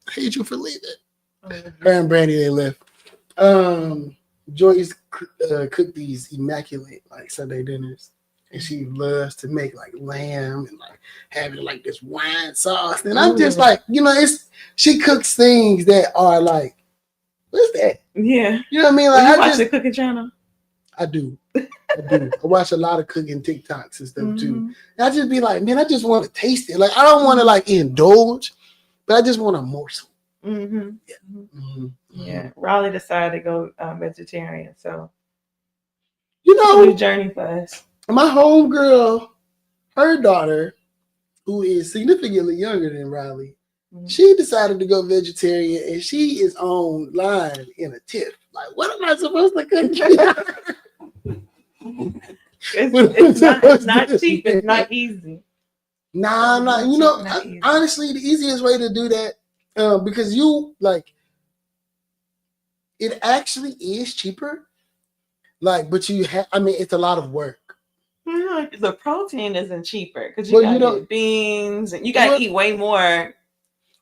I hate you for leaving. Her and Brandy, they left. Joy's cooked these immaculate like Sunday dinners, and she loves to make like lamb and like having like this wine sauce. And I'm just like, she cooks things that are like, what's that? Yeah, you know what I mean? Like you watch the cooking channel. I do. I watch a lot of cooking TikToks and stuff too. And I just be like, man, I just want to taste it. Like I don't want to like indulge, but I just want a morsel. Yeah. Raleigh decided to go vegetarian, so it's a new journey for us. My homegirl, her daughter, who is significantly younger than Riley, she decided to go vegetarian, and she is online in a tiff. Like, what am I supposed to cook? It's not cheap. It's not easy. Nah, honestly, the easiest way to do that Because you like it actually is cheaper. Like, but you have. I mean, it's a lot of work. The protein isn't cheaper because you Well, gotta you don't. get beans and you gotta Well, eat way more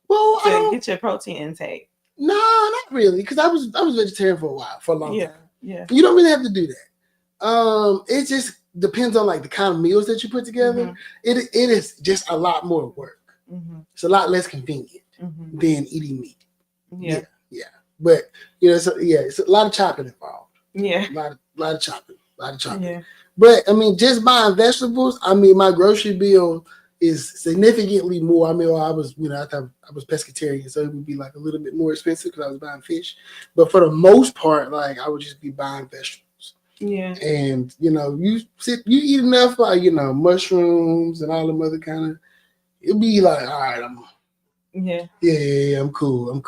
well, I to don't. get your protein intake. No, not really. Because I was vegetarian for a while, for a long time. Yeah. You don't really have to do that. It just depends on like the kind of meals that you put together. Mm-hmm. It is just a lot more work. Mm-hmm. It's a lot less convenient Mm-hmm. than eating meat. Yeah. But it's a lot of chopping involved. Yeah. A lot of chopping. Yeah. But I mean, just buying vegetables. I mean, my grocery bill is significantly more. I mean, I was, I was pescatarian, so it would be like a little bit more expensive because I was buying fish. But for the most part, like I would just be buying vegetables. Yeah. And you eat enough, like mushrooms and all them other kind of. It'd be like, all right, I'm cool.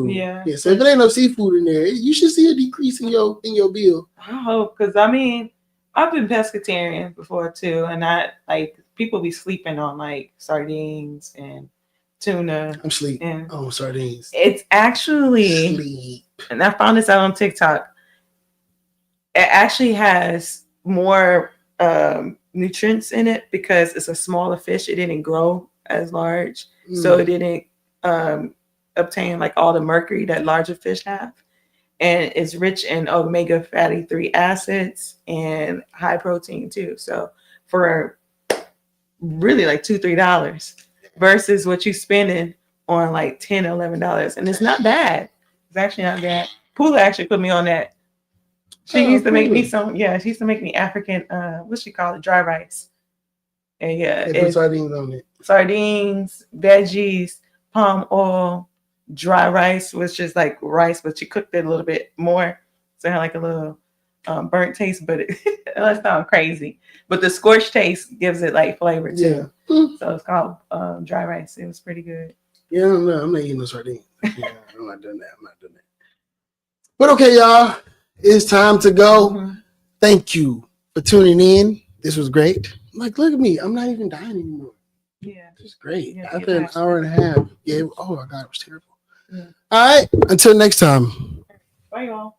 Yeah. So if it ain't no seafood in there, you should see a decrease in your bill. I hope, because I mean, I've been pescatarian before too, and I like people be sleeping on like sardines and tuna. I'm sleeping on sardines. It's actually sleep. And I found this out on TikTok. It actually has more nutrients in it because it's a smaller fish. It didn't grow as large, so it didn't obtain like all the mercury that larger fish have. And it's rich in omega fatty 3 acids and high protein too. So for really like $2-3 versus what you spending on like $10-11, and it's not bad. It's actually not bad. Poola actually put me on that. She used to make me she used to make me African, what she call it, dry rice. And put sardines on it. Sardines, veggies, palm oil, dry rice, which is like rice, but you cooked it a little bit more. So it had like a little burnt taste, but it doesn't sound crazy. But the scorched taste gives it like flavor too. Yeah. So it's called dry rice. It was pretty good. Yeah, no, I'm not eating no sardines. Yeah, I'm not doing that. But okay, y'all. It's time to go. Mm-hmm. Thank you for tuning in. This was great. Like, look at me. I'm not even dying anymore. Yeah. It's great. Yeah, after an hour and a half. Yeah. Oh, my God. It was terrible. Yeah. All right. Until next time. Bye, y'all.